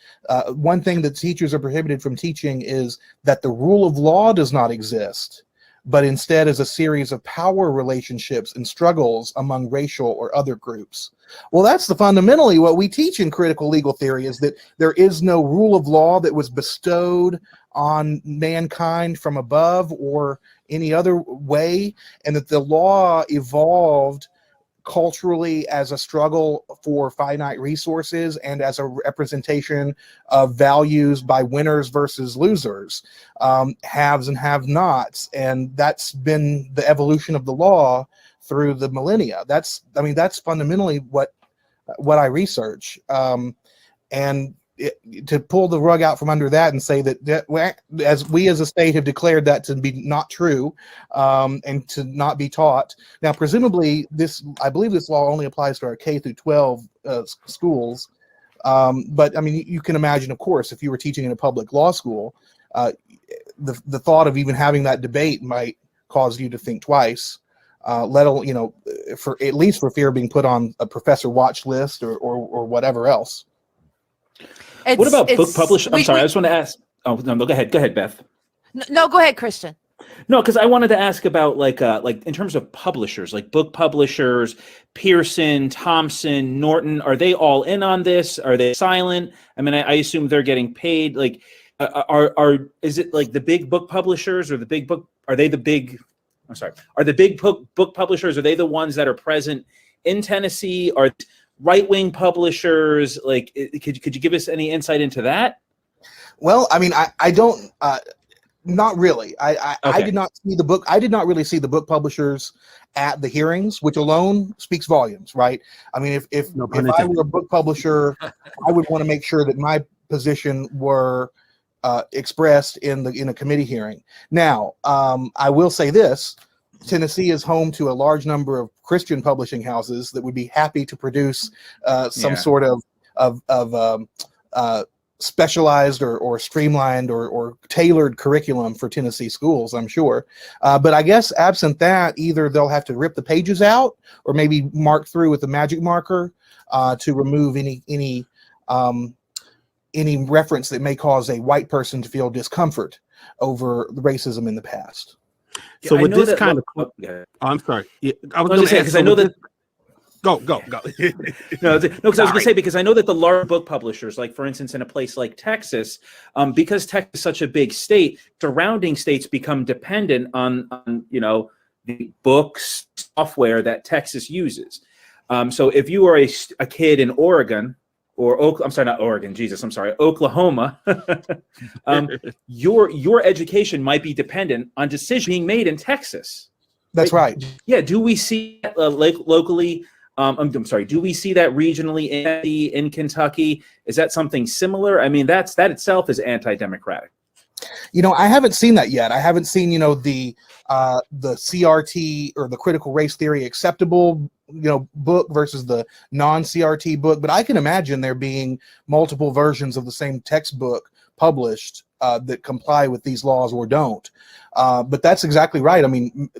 One thing that teachers are prohibited from teaching is that the rule of law does not exist, but instead is a series of power relationships and struggles among racial or other groups. Well, that's fundamentally what we teach in critical legal theory, is that there is no rule of law that was bestowed on mankind from above or any other way, and that the law evolved culturally as a struggle for finite resources and as a representation of values by winners versus losers, haves and have-nots, and that's been the evolution of the law through the millennia. That's fundamentally what I research, and to pull the rug out from under that and say that as we as a state have declared that to be not true, and to not be taught. Now, presumably, I believe this law only applies to our K through 12 schools, but I mean, you can imagine, of course, if you were teaching in a public law school, the thought of even having that debate might cause you to think twice. for at least for fear of being put on a professor watch list or whatever else. What about book publishers? I'm sorry, I just want to ask. Oh no, go ahead, Beth. No, go ahead, Christian. No, because I wanted to ask about like in terms of publishers, like book publishers, Pearson, Thompson, Norton. Are they all in on this? Are they silent? I mean, I assume they're getting paid. Like, is it like the big book publishers or the big book? Are they the big? I'm sorry. Are the big book publishers? Are they the ones that are present in Tennessee? Are right-wing publishers? Like, could you give us any insight into that? Well, I mean, I don't. Not really. I did not see the book. I did not really see the book publishers at the hearings, which alone speaks volumes, right? I mean, if I were a book publisher, I would want to make sure that my position were expressed in a committee hearing. Now, I will say this: Tennessee is home to a large number of Christian publishing houses that would be happy to produce some sort of specialized or streamlined or tailored curriculum for Tennessee schools, I'm sure. But I guess absent that, either they'll have to rip the pages out or maybe mark through with a magic marker to remove any reference that may cause a white person to feel discomfort over the racism in the past. So with this kind of, I'm sorry. Yeah, I was going to say, because I know that. Go. No, because I was going to say, because I know that the large book publishers, like for instance, in a place like Texas, because Texas is such a big state, surrounding states become dependent on the books, software that Texas uses. So if you are a kid in Oregon or Oklahoma, your education might be dependent on decisions being made in Texas. That's right. Yeah. Do we see locally? Do we see that regionally in Kentucky? Is that something similar? I mean, that itself is anti-democratic. I haven't seen that yet. I haven't seen, the CRT or the critical race theory acceptable, book versus the non-CRT book. But I can imagine there being multiple versions of the same textbook published that comply with these laws or don't. But that's exactly right. I mean,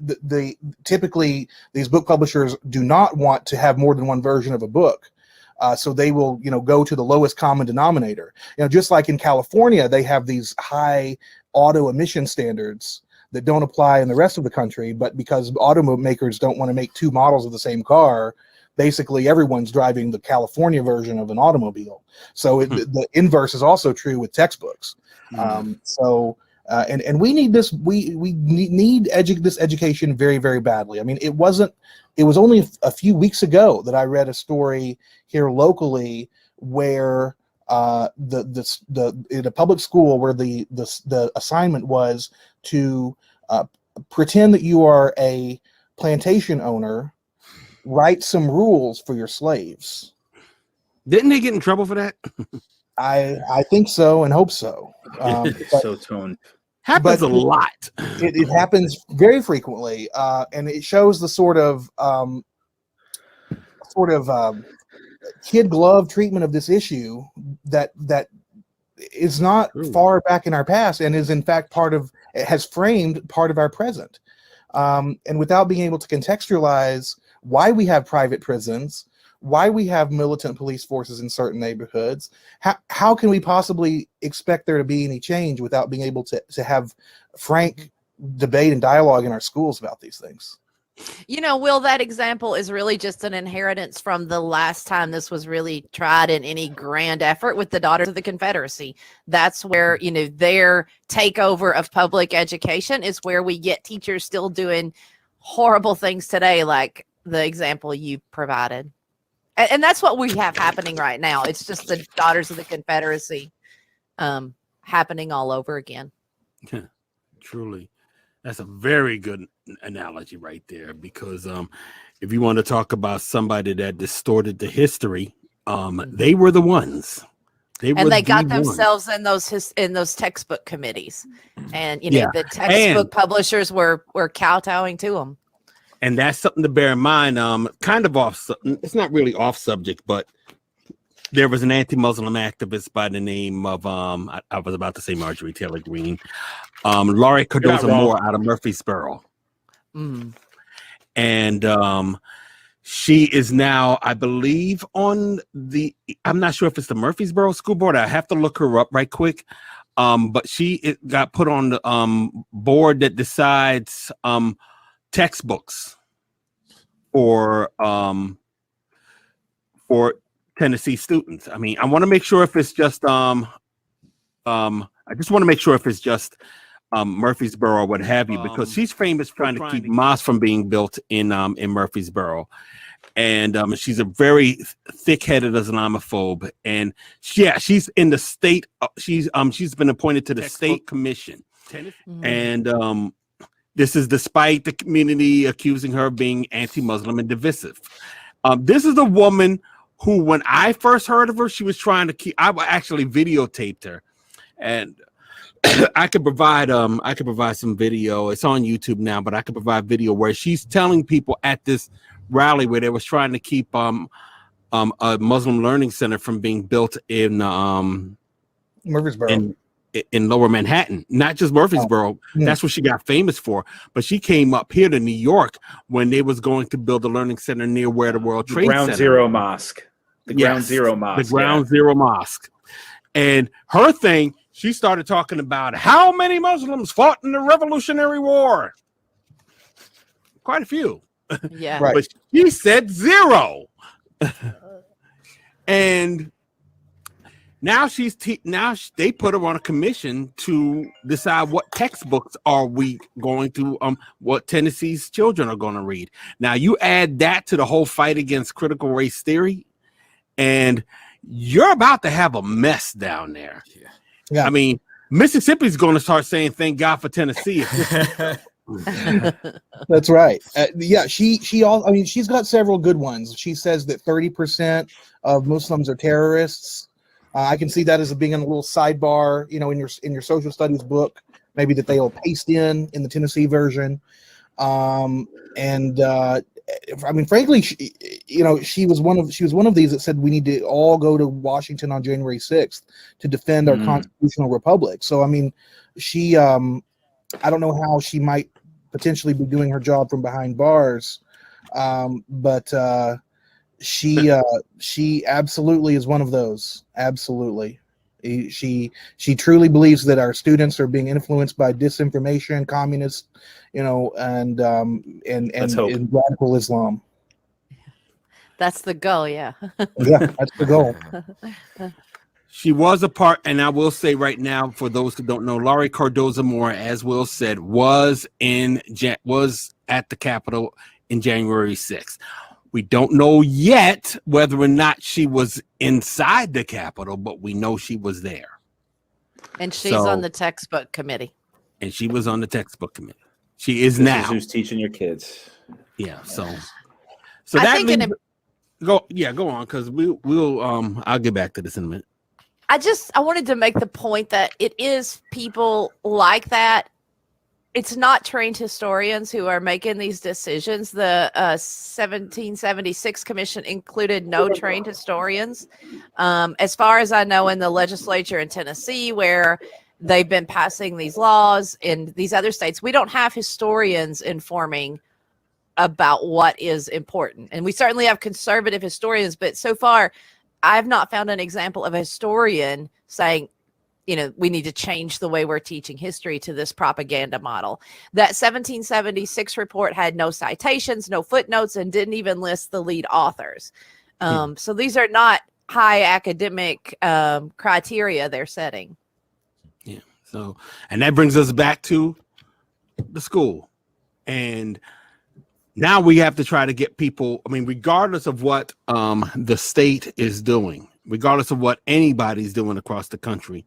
typically these book publishers do not want to have more than one version of a book. So they will, go to the lowest common denominator. Just like in California, they have these high auto emission standards that don't apply in the rest of the country. But because automakers don't want to make two models of the same car, basically everyone's driving the California version of an automobile. So the inverse is also true with textbooks. And we need this. We need this education very, very badly. I mean, it was only a few weeks ago that I read a story here locally where in a public school where the assignment was to pretend that you are a plantation owner, write some rules for your slaves. Didn't they get in trouble for that? I think so and hope so. So toned. Happens a lot. It happens very frequently, and it shows the sort of kid glove treatment of this issue that is not far back in our past and is in fact has framed part of our present. And without being able to contextualize why we have private prisons, why we have militant police forces in certain neighborhoods, how can we possibly expect there to be any change without being able to have frank debate and dialogue in our schools about these things? Will, that example is really just an inheritance from the last time this was really tried in any grand effort with the Daughters of the Confederacy. That's where, their takeover of public education is where we get teachers still doing horrible things today, like the example you provided. And that's what we have happening right now. It's just the Daughters of the Confederacy happening all over again. Yeah, truly. That's a very good analogy right there, because if you want to talk about somebody that distorted the history, they were the ones. They got themselves in those textbook committees, and the textbook publishers were kowtowing to them. And that's something to bear in mind. Kind of it's not really off subject, but there was an anti-Muslim activist by the name of I was about to say Marjorie Taylor Greene, Laurie Cardozo Moore out of Murfreesboro. and she is now, I believe, on the. I'm not sure if it's the Murfreesboro School Board. I have to look her up right quick. But she got put on the board that decides textbooks for Tennessee students. I mean, I want to make sure if it's just I just want to make sure if it's just Murfreesboro or what have you, because she's famous for trying to keep mosques from being built in Murfreesboro. And she's a very thick-headed Islamophobe, and she's in the state. She's been appointed to the state commission, and this is despite the community accusing her of being anti-Muslim and divisive. This is a woman who, when I first heard of her, she was trying to keep. I actually videotaped her, and I could provide some video. It's on YouTube now, but I could provide video where she's telling people at this rally where they was trying to keep a Muslim learning center from being built in Murfreesboro, in Lower Manhattan, not just Murfreesboro. That's what she got famous for. But she came up here to New York when they was going to build a learning center near where the World Trade Ground Center. Zero Mosque. The Ground Zero Mosque. The Ground Zero Mosque. And her thing, she started talking about how many Muslims fought in the Revolutionary War. Quite a few. Yeah. Right. But she said 0. And now they put her on a commission to decide what textbooks are we going to what Tennessee's children are going to read. Now you add that to the whole fight against critical race theory, and you're about to have a mess down there. Yeah. I mean, Mississippi's going to start saying thank God for Tennessee. That's right. Yeah, she all. I mean, she's got several good ones. She says that 30% of Muslims are terrorists. I can see that as being in a little sidebar, in your social studies book, maybe that they'll paste in the Tennessee version. I mean, frankly, she was one of these that said we need to all go to Washington on January 6th to defend our constitutional republic. So, I mean, she. I don't know how she might potentially be doing her job from behind bars, but she absolutely is one of those. Absolutely, she truly believes that our students are being influenced by disinformation, communists, and radical Islam. That's the goal. Yeah. Yeah, that's the goal. She was a part, and I will say right now, for those who don't know, Laurie Cardoza Moore, as Will said, was at the Capitol in January 6th. We don't know yet whether or not she was inside the Capitol, but we know she was there. And she's on the textbook committee. And she was on the textbook committee. She is now. Who's teaching your kids? Yeah. So I that think means go on, because we'll I'll get back to this in a minute. I wanted to make the point that it is people like that. It's not trained historians who are making these decisions. The 1776 commission included no trained historians. As far as I know, in the legislature in Tennessee, where they've been passing these laws in these other states, we don't have historians informing about what is important. And we certainly have conservative historians, but so far, I've not found an example of a historian saying, we need to change the way we're teaching history to this propaganda model. That 1776 report had no citations, no footnotes, and didn't even list the lead authors. So these are not high academic criteria they're setting. Yeah. So, and that brings us back to the school. And now we have to try to get people, I mean, regardless of what the state is doing, regardless of what anybody's doing across the country,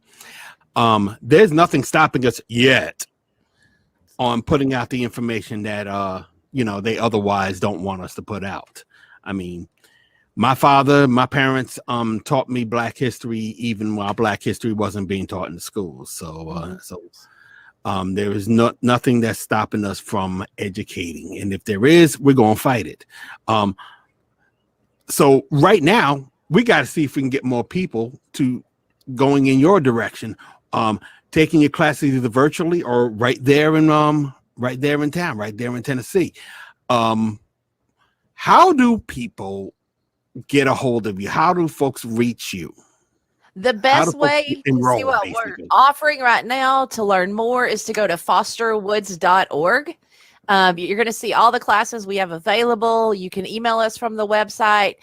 there's nothing stopping us yet on putting out the information that, they otherwise don't want us to put out. I mean, my parents taught me Black history even while Black history wasn't being taught in the schools. So, there is nothing that's stopping us from educating. And if there is, we're going to fight it. So right now, we got to see if we can get more people to going in your direction, taking your classes either virtually or right there in town, right there in Tennessee. how do people get a hold of you? How do folks reach you? The best way to see what we're offering right now to learn more is to go to fosterwoods.org. You're going to see all the classes we have available. You can email us from the website.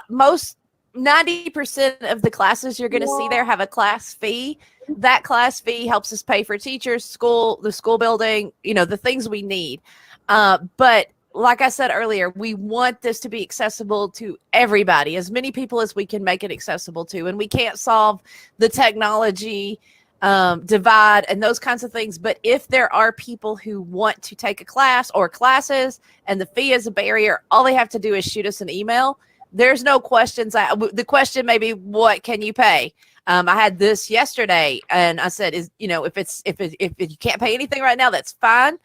Most 90% of the classes you're going to see there have a class fee. That class fee helps us pay for teachers, the school building, the things we need. But like I said earlier, we want this to be accessible to everybody, as many people as we can make it accessible to. And we can't solve the technology divide and those kinds of things. But if there are people who want to take a class or classes and the fee is a barrier, all they have to do is shoot us an email. There's no questions. The question may be, what can you pay? I had this yesterday, and I said, if you can't pay anything right now, that's fine.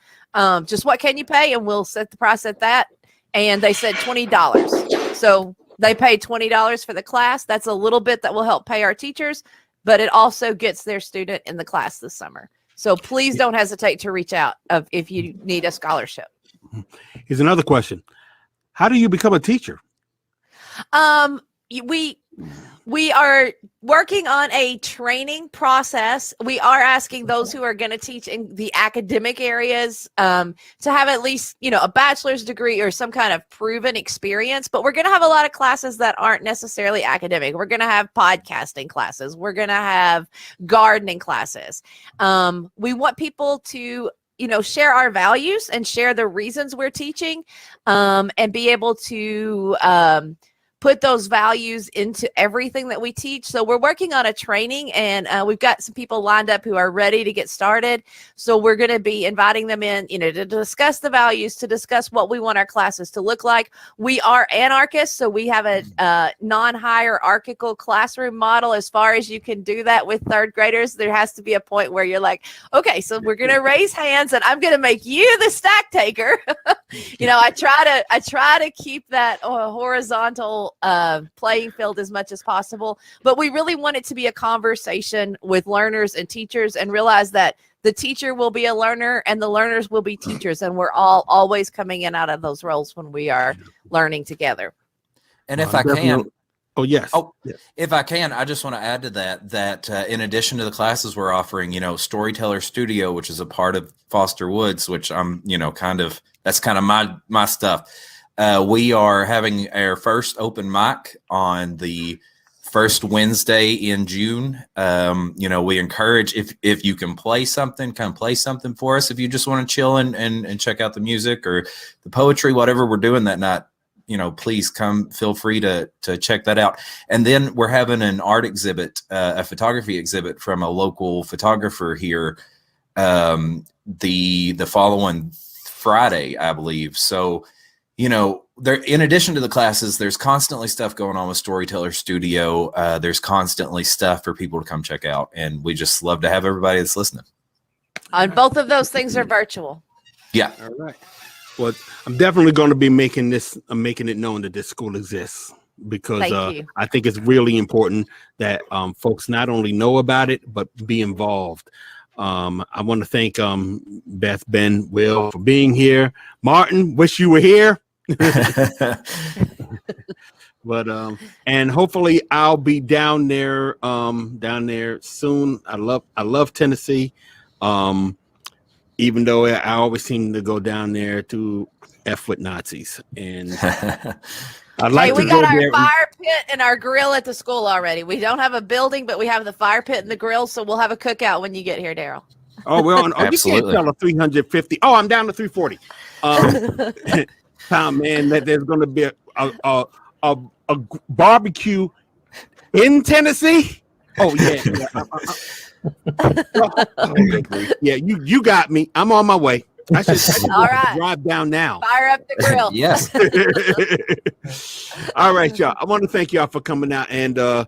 Just what can you pay, and we'll set the price at that. And they said $20. So they paid $20 for the class. That's a little bit that will help pay our teachers, but it also gets their student in the class this summer. So please don't hesitate to reach out if you need a scholarship. Here's another question. How do you become a teacher? We are working on a training process. We are asking those who are going to teach in the academic areas to have at least, a bachelor's degree or some kind of proven experience. But we're going to have a lot of classes that aren't necessarily academic. We're going to have podcasting classes. We're going to have gardening classes. We want people to share our values and share the reasons we're teaching, and be able to put those values into everything that we teach. So we're working on a training, and we've got some people lined up who are ready to get started. So we're going to be inviting them in, to discuss the values, to discuss what we want our classes to look like. We are anarchists, so we have a non-hierarchical classroom model. As far as you can do that with third graders, there has to be a point where you're like, okay, so we're going to raise hands, and I'm going to make you the stack taker. I try to keep that horizontal playing field as much as possible, but we really want it to be a conversation with learners and teachers, and realize that the teacher will be a learner and the learners will be teachers, and we're all always coming in out of those roles when we are learning together. And if I can, if I can, I just want to add to that in addition to the classes we're offering, Storyteller Studio, which is a part of Foster Woods, which I'm, that's kind of my stuff. We are having our first open mic on the first Wednesday in June. We encourage, if you can play something, come play something for us. If you just want to chill and check out the music or the poetry, whatever we're doing that night, please come, feel free to check that out. And then we're having an art exhibit, a photography exhibit from a local photographer here, the following Friday, I believe. So, there, in addition to the classes, there's constantly stuff going on with Storyteller Studio. There's constantly stuff for people to come check out, and we just love to have everybody that's listening. And both of those things are virtual. Yeah. All right. Well, I'm definitely going to be making it known that this school exists, because I think it's really important that folks not only know about it, but be involved. I want to thank Beth, Ben, Will for being here. Martin, wish you were here. But and hopefully I'll be down there soon. I love Tennessee. Even though I always seem to go down there to F with Nazis. And I'd like we got our fire pit and our grill at the school already. We don't have a building, but we have the fire pit and the grill, so we'll have a cookout when you get here, Daryle. Oh, well, you can't tell a 350. Oh, I'm down to 340. Tom, man, that there's going to be a barbecue in Tennessee. Oh, yeah. Yeah, you got me. I'm on my way. I should all right. drive down now. Fire up the grill. Yes. All right, y'all. I want to thank y'all for coming out, and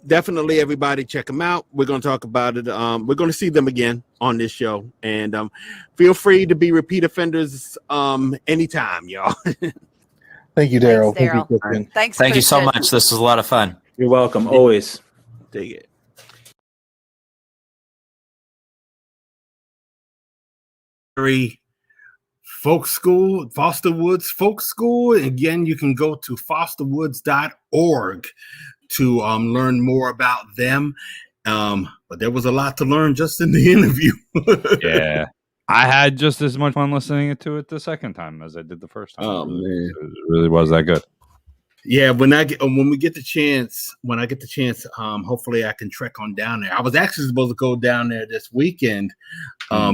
definitely everybody check them out. We're going to talk about it. We're going to see them again on this show, and feel free to be repeat offenders anytime, y'all. Thank you, Daryle. Thank you so much. This was a lot of fun. You're welcome. Always. Dig it. Very Folk School, Foster Woods Folk School. Again, you can go to fosterwoods.org to learn more about them. But there was a lot to learn just in the interview. Yeah. I had just as much fun listening to it the second time as I did the first time. Oh, man. It really was that good. Yeah, when I get the chance, hopefully I can trek on down there. I was actually supposed to go down there this weekend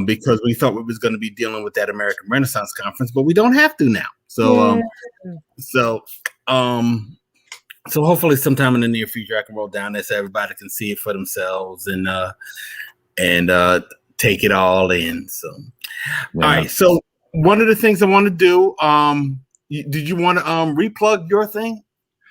because we thought we was going to be dealing with that American Renaissance Conference, but we don't have to now. So so hopefully sometime in the near future I can roll down there so everybody can see it for themselves and take it all in. So all right. So one of the things I want to do, did you want to replug your thing?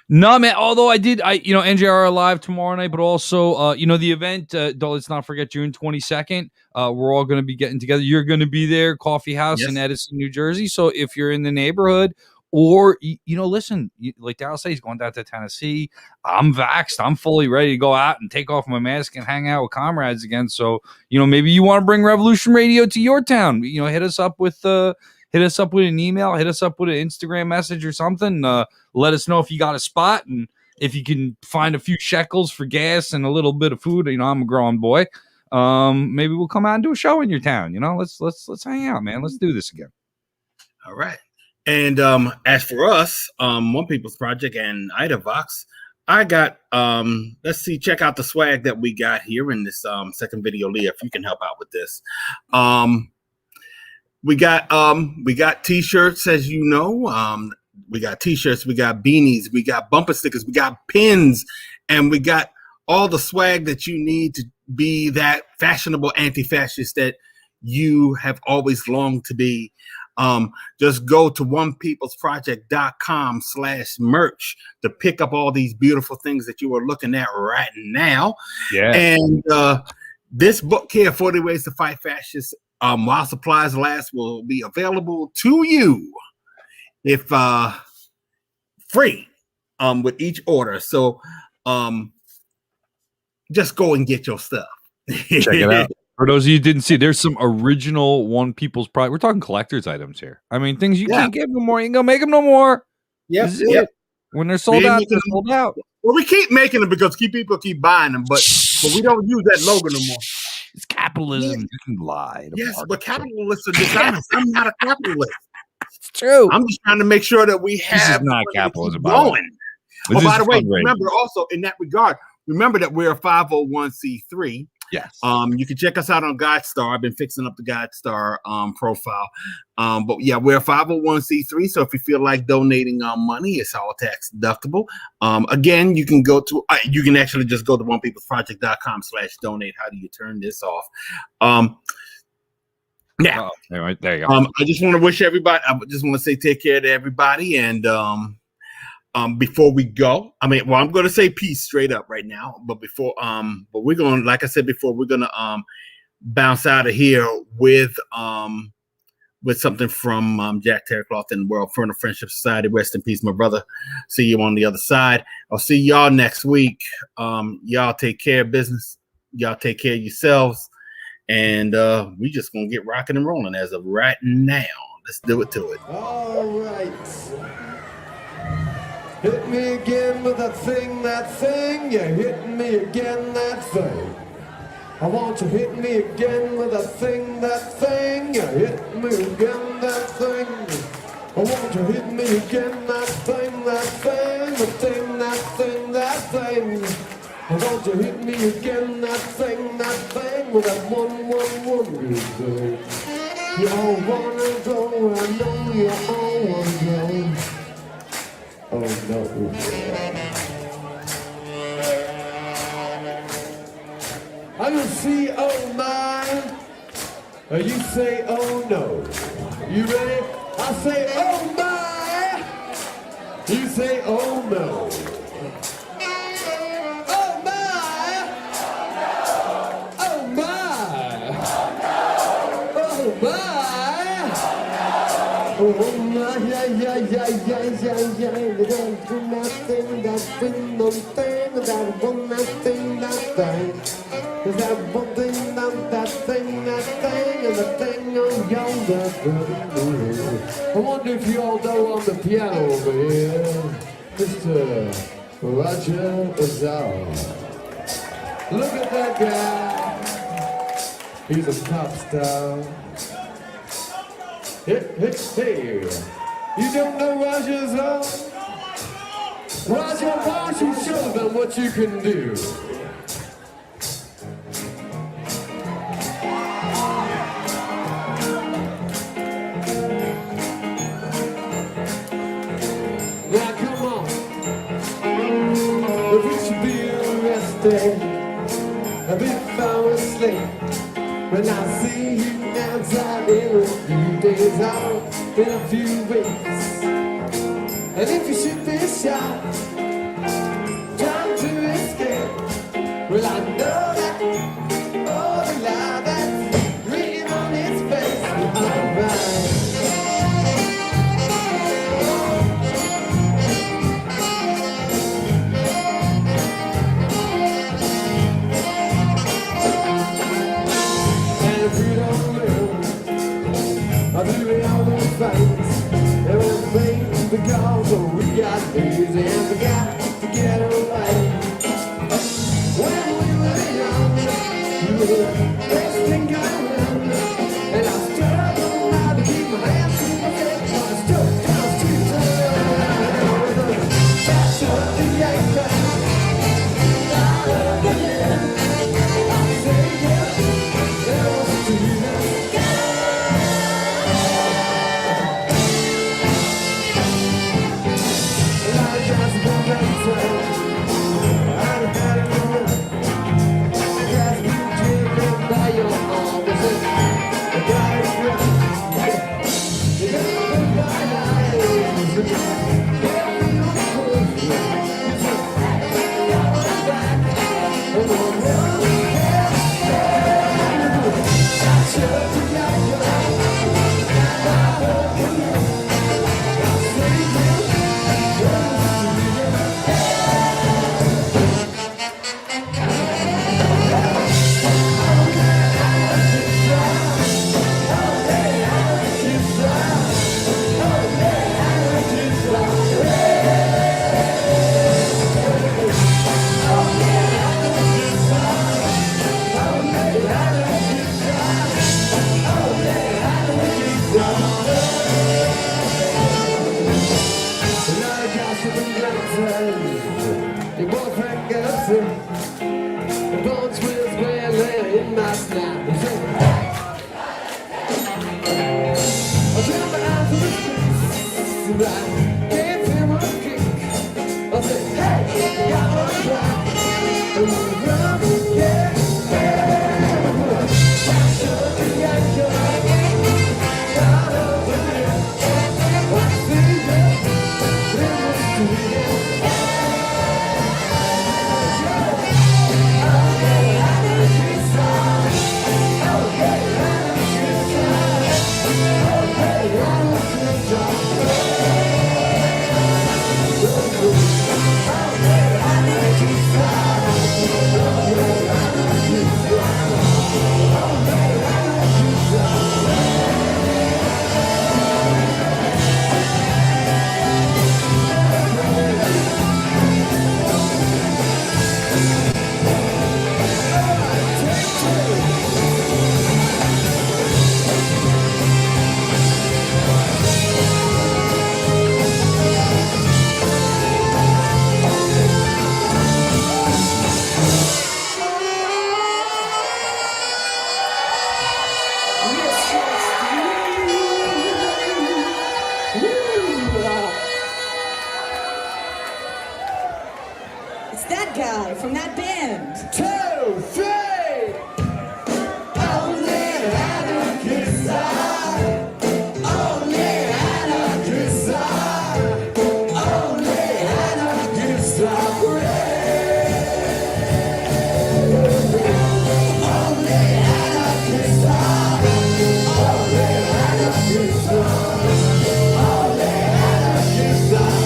No, man. Although NJR live tomorrow night, but also, the event. Let's not forget June 22nd. We're all going to be getting together. You're going to be there, Coffee House in Edison, New Jersey. So if you're in the neighborhood, or listen, like Daryle said, he's going down to Tennessee. I'm vaxxed. I'm fully ready to go out and take off my mask and hang out with comrades again. So maybe you want to bring Revolution Radio to your town. Hit us up with an email, hit us up with an Instagram message or something. Let us know if you got a spot and if you can find a few shekels for gas and a little bit of food. I'm a grown boy. Maybe we'll come out and do a show in your town. Let's hang out, man. Let's do this again. All right. And as for us, One People's Project and IdaVox, I got check out the swag that we got here in this second video. Leah, if you can help out with this. We got t-shirts, as you know. We got t-shirts, we got beanies, we got bumper stickers, we got pins, and we got all the swag that you need to be that fashionable anti-fascist that you have always longed to be. Just go to onepeoplesproject.com/merch to pick up all these beautiful things that you are looking at right now. Yeah. And this book here, 40 Ways to Fight Fascists, while supplies last, will be available to you if free with each order. So just go and get your stuff. Check it out. For those of you who didn't see, there's some original One People's Project. We're talking collector's items here. I mean, things you can't get no more. You ain't gonna make them no more. Yeah. When they're sold out, they're sold out. Well, we keep making them because people keep buying them, but we don't use that logo no more. It's capitalism. You can lie. Yes, but capitalists are dishonest. I'm not a capitalist. It's true. I'm just trying to make sure that we have. This is not capitalism. Going. Oh, by the way, remember also in that regard, remember that we're a 501c3. Yes. You can check us out on GuideStar. I've been fixing up the GuideStar profile. But yeah, we're a 501c3. So if you feel like donating money, it's all tax deductible. Again, you can actually just go to onepeoplesproject.com/donate. How do you turn this off? Now, anyway, there you go. I just want to wish everybody. I just want to say take care to everybody. And before we go, I'm going to say peace straight up right now. But we're going to, like I said before, we're going to bounce out of here with something from Jack Terracloth and the World Furnace Friendship Society. Rest in peace, my brother. See you on the other side. I'll see y'all next week. Y'all take care of business. Y'all take care of yourselves. And we just going to get rocking and rolling as of right now. Let's do it to it. All right. Hit me again with that thing, you're hitting me again, that thing. I want you to hit me again with that thing, you're hitting me again, that thing. I want you to hit me again, that thing, the thing, that thing. I want you to hit me again, that thing, with that one, you do. You all wanna go, I know you all wanna go. Oh no. I'm gonna see, oh my. You say, oh no. You ready? I say, oh my. You say, oh no. Oh my. Oh my. Oh my. Oh my, yeah. That one, that thing, that thing. Cause that one thing, that thing. and the thing on yonder. I wonder if you all know on the piano over here, Mr. Roger Azar. Look at that guy. He's a pop star. Hey. You don't know Roger Azar? Roger, why don't you show them what you can do? Now come on. If we should be arrested, I've been found asleep. When I see you outside in a few days out, in a few weeks. And if you should be shot, trying to escape, well I know that all the lie that's written on his face will be alright. And if we don't live, I'll do it all in fights. Everything because we got lazy and we got to get away. When we were young, we were the best thing going. And I struggled now to keep my hands to my head, but I still down streets around. That's what the anchor. I say yeah, there was freedom. Your boyfriend got sick. The bones was wailing in my snap. I turned my eyes to the streets and I gave him a kick. I said, hey, got one back. And we run, yeah. From that band. 2, 3. Only anarchists are. Only anarchists are. Only anarchists are. Only anarchists are. Only anarchists are. Only anarchists are. Only anarchists are.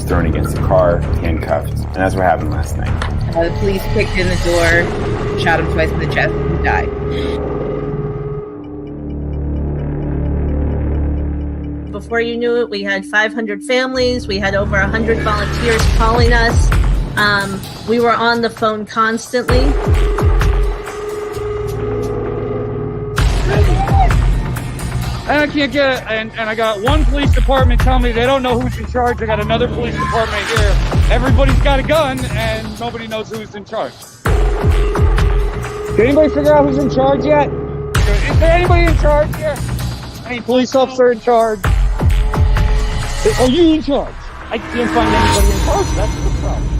thrown against the car, handcuffed, and that's what happened last night. The police kicked in the door, shot him twice in the chest, and he died. Before you knew it, we had 500 families. We had over 100 volunteers calling us. We were on the phone constantly. And I can't get it. And I got one police department telling me they don't know who's in charge. I got another police department here. Everybody's got a gun, and nobody knows who's in charge. Did anybody figure out who's in charge yet? Is there anybody in charge here? Any police officer in charge? Are you in charge? I can't find anybody in charge. That's the problem.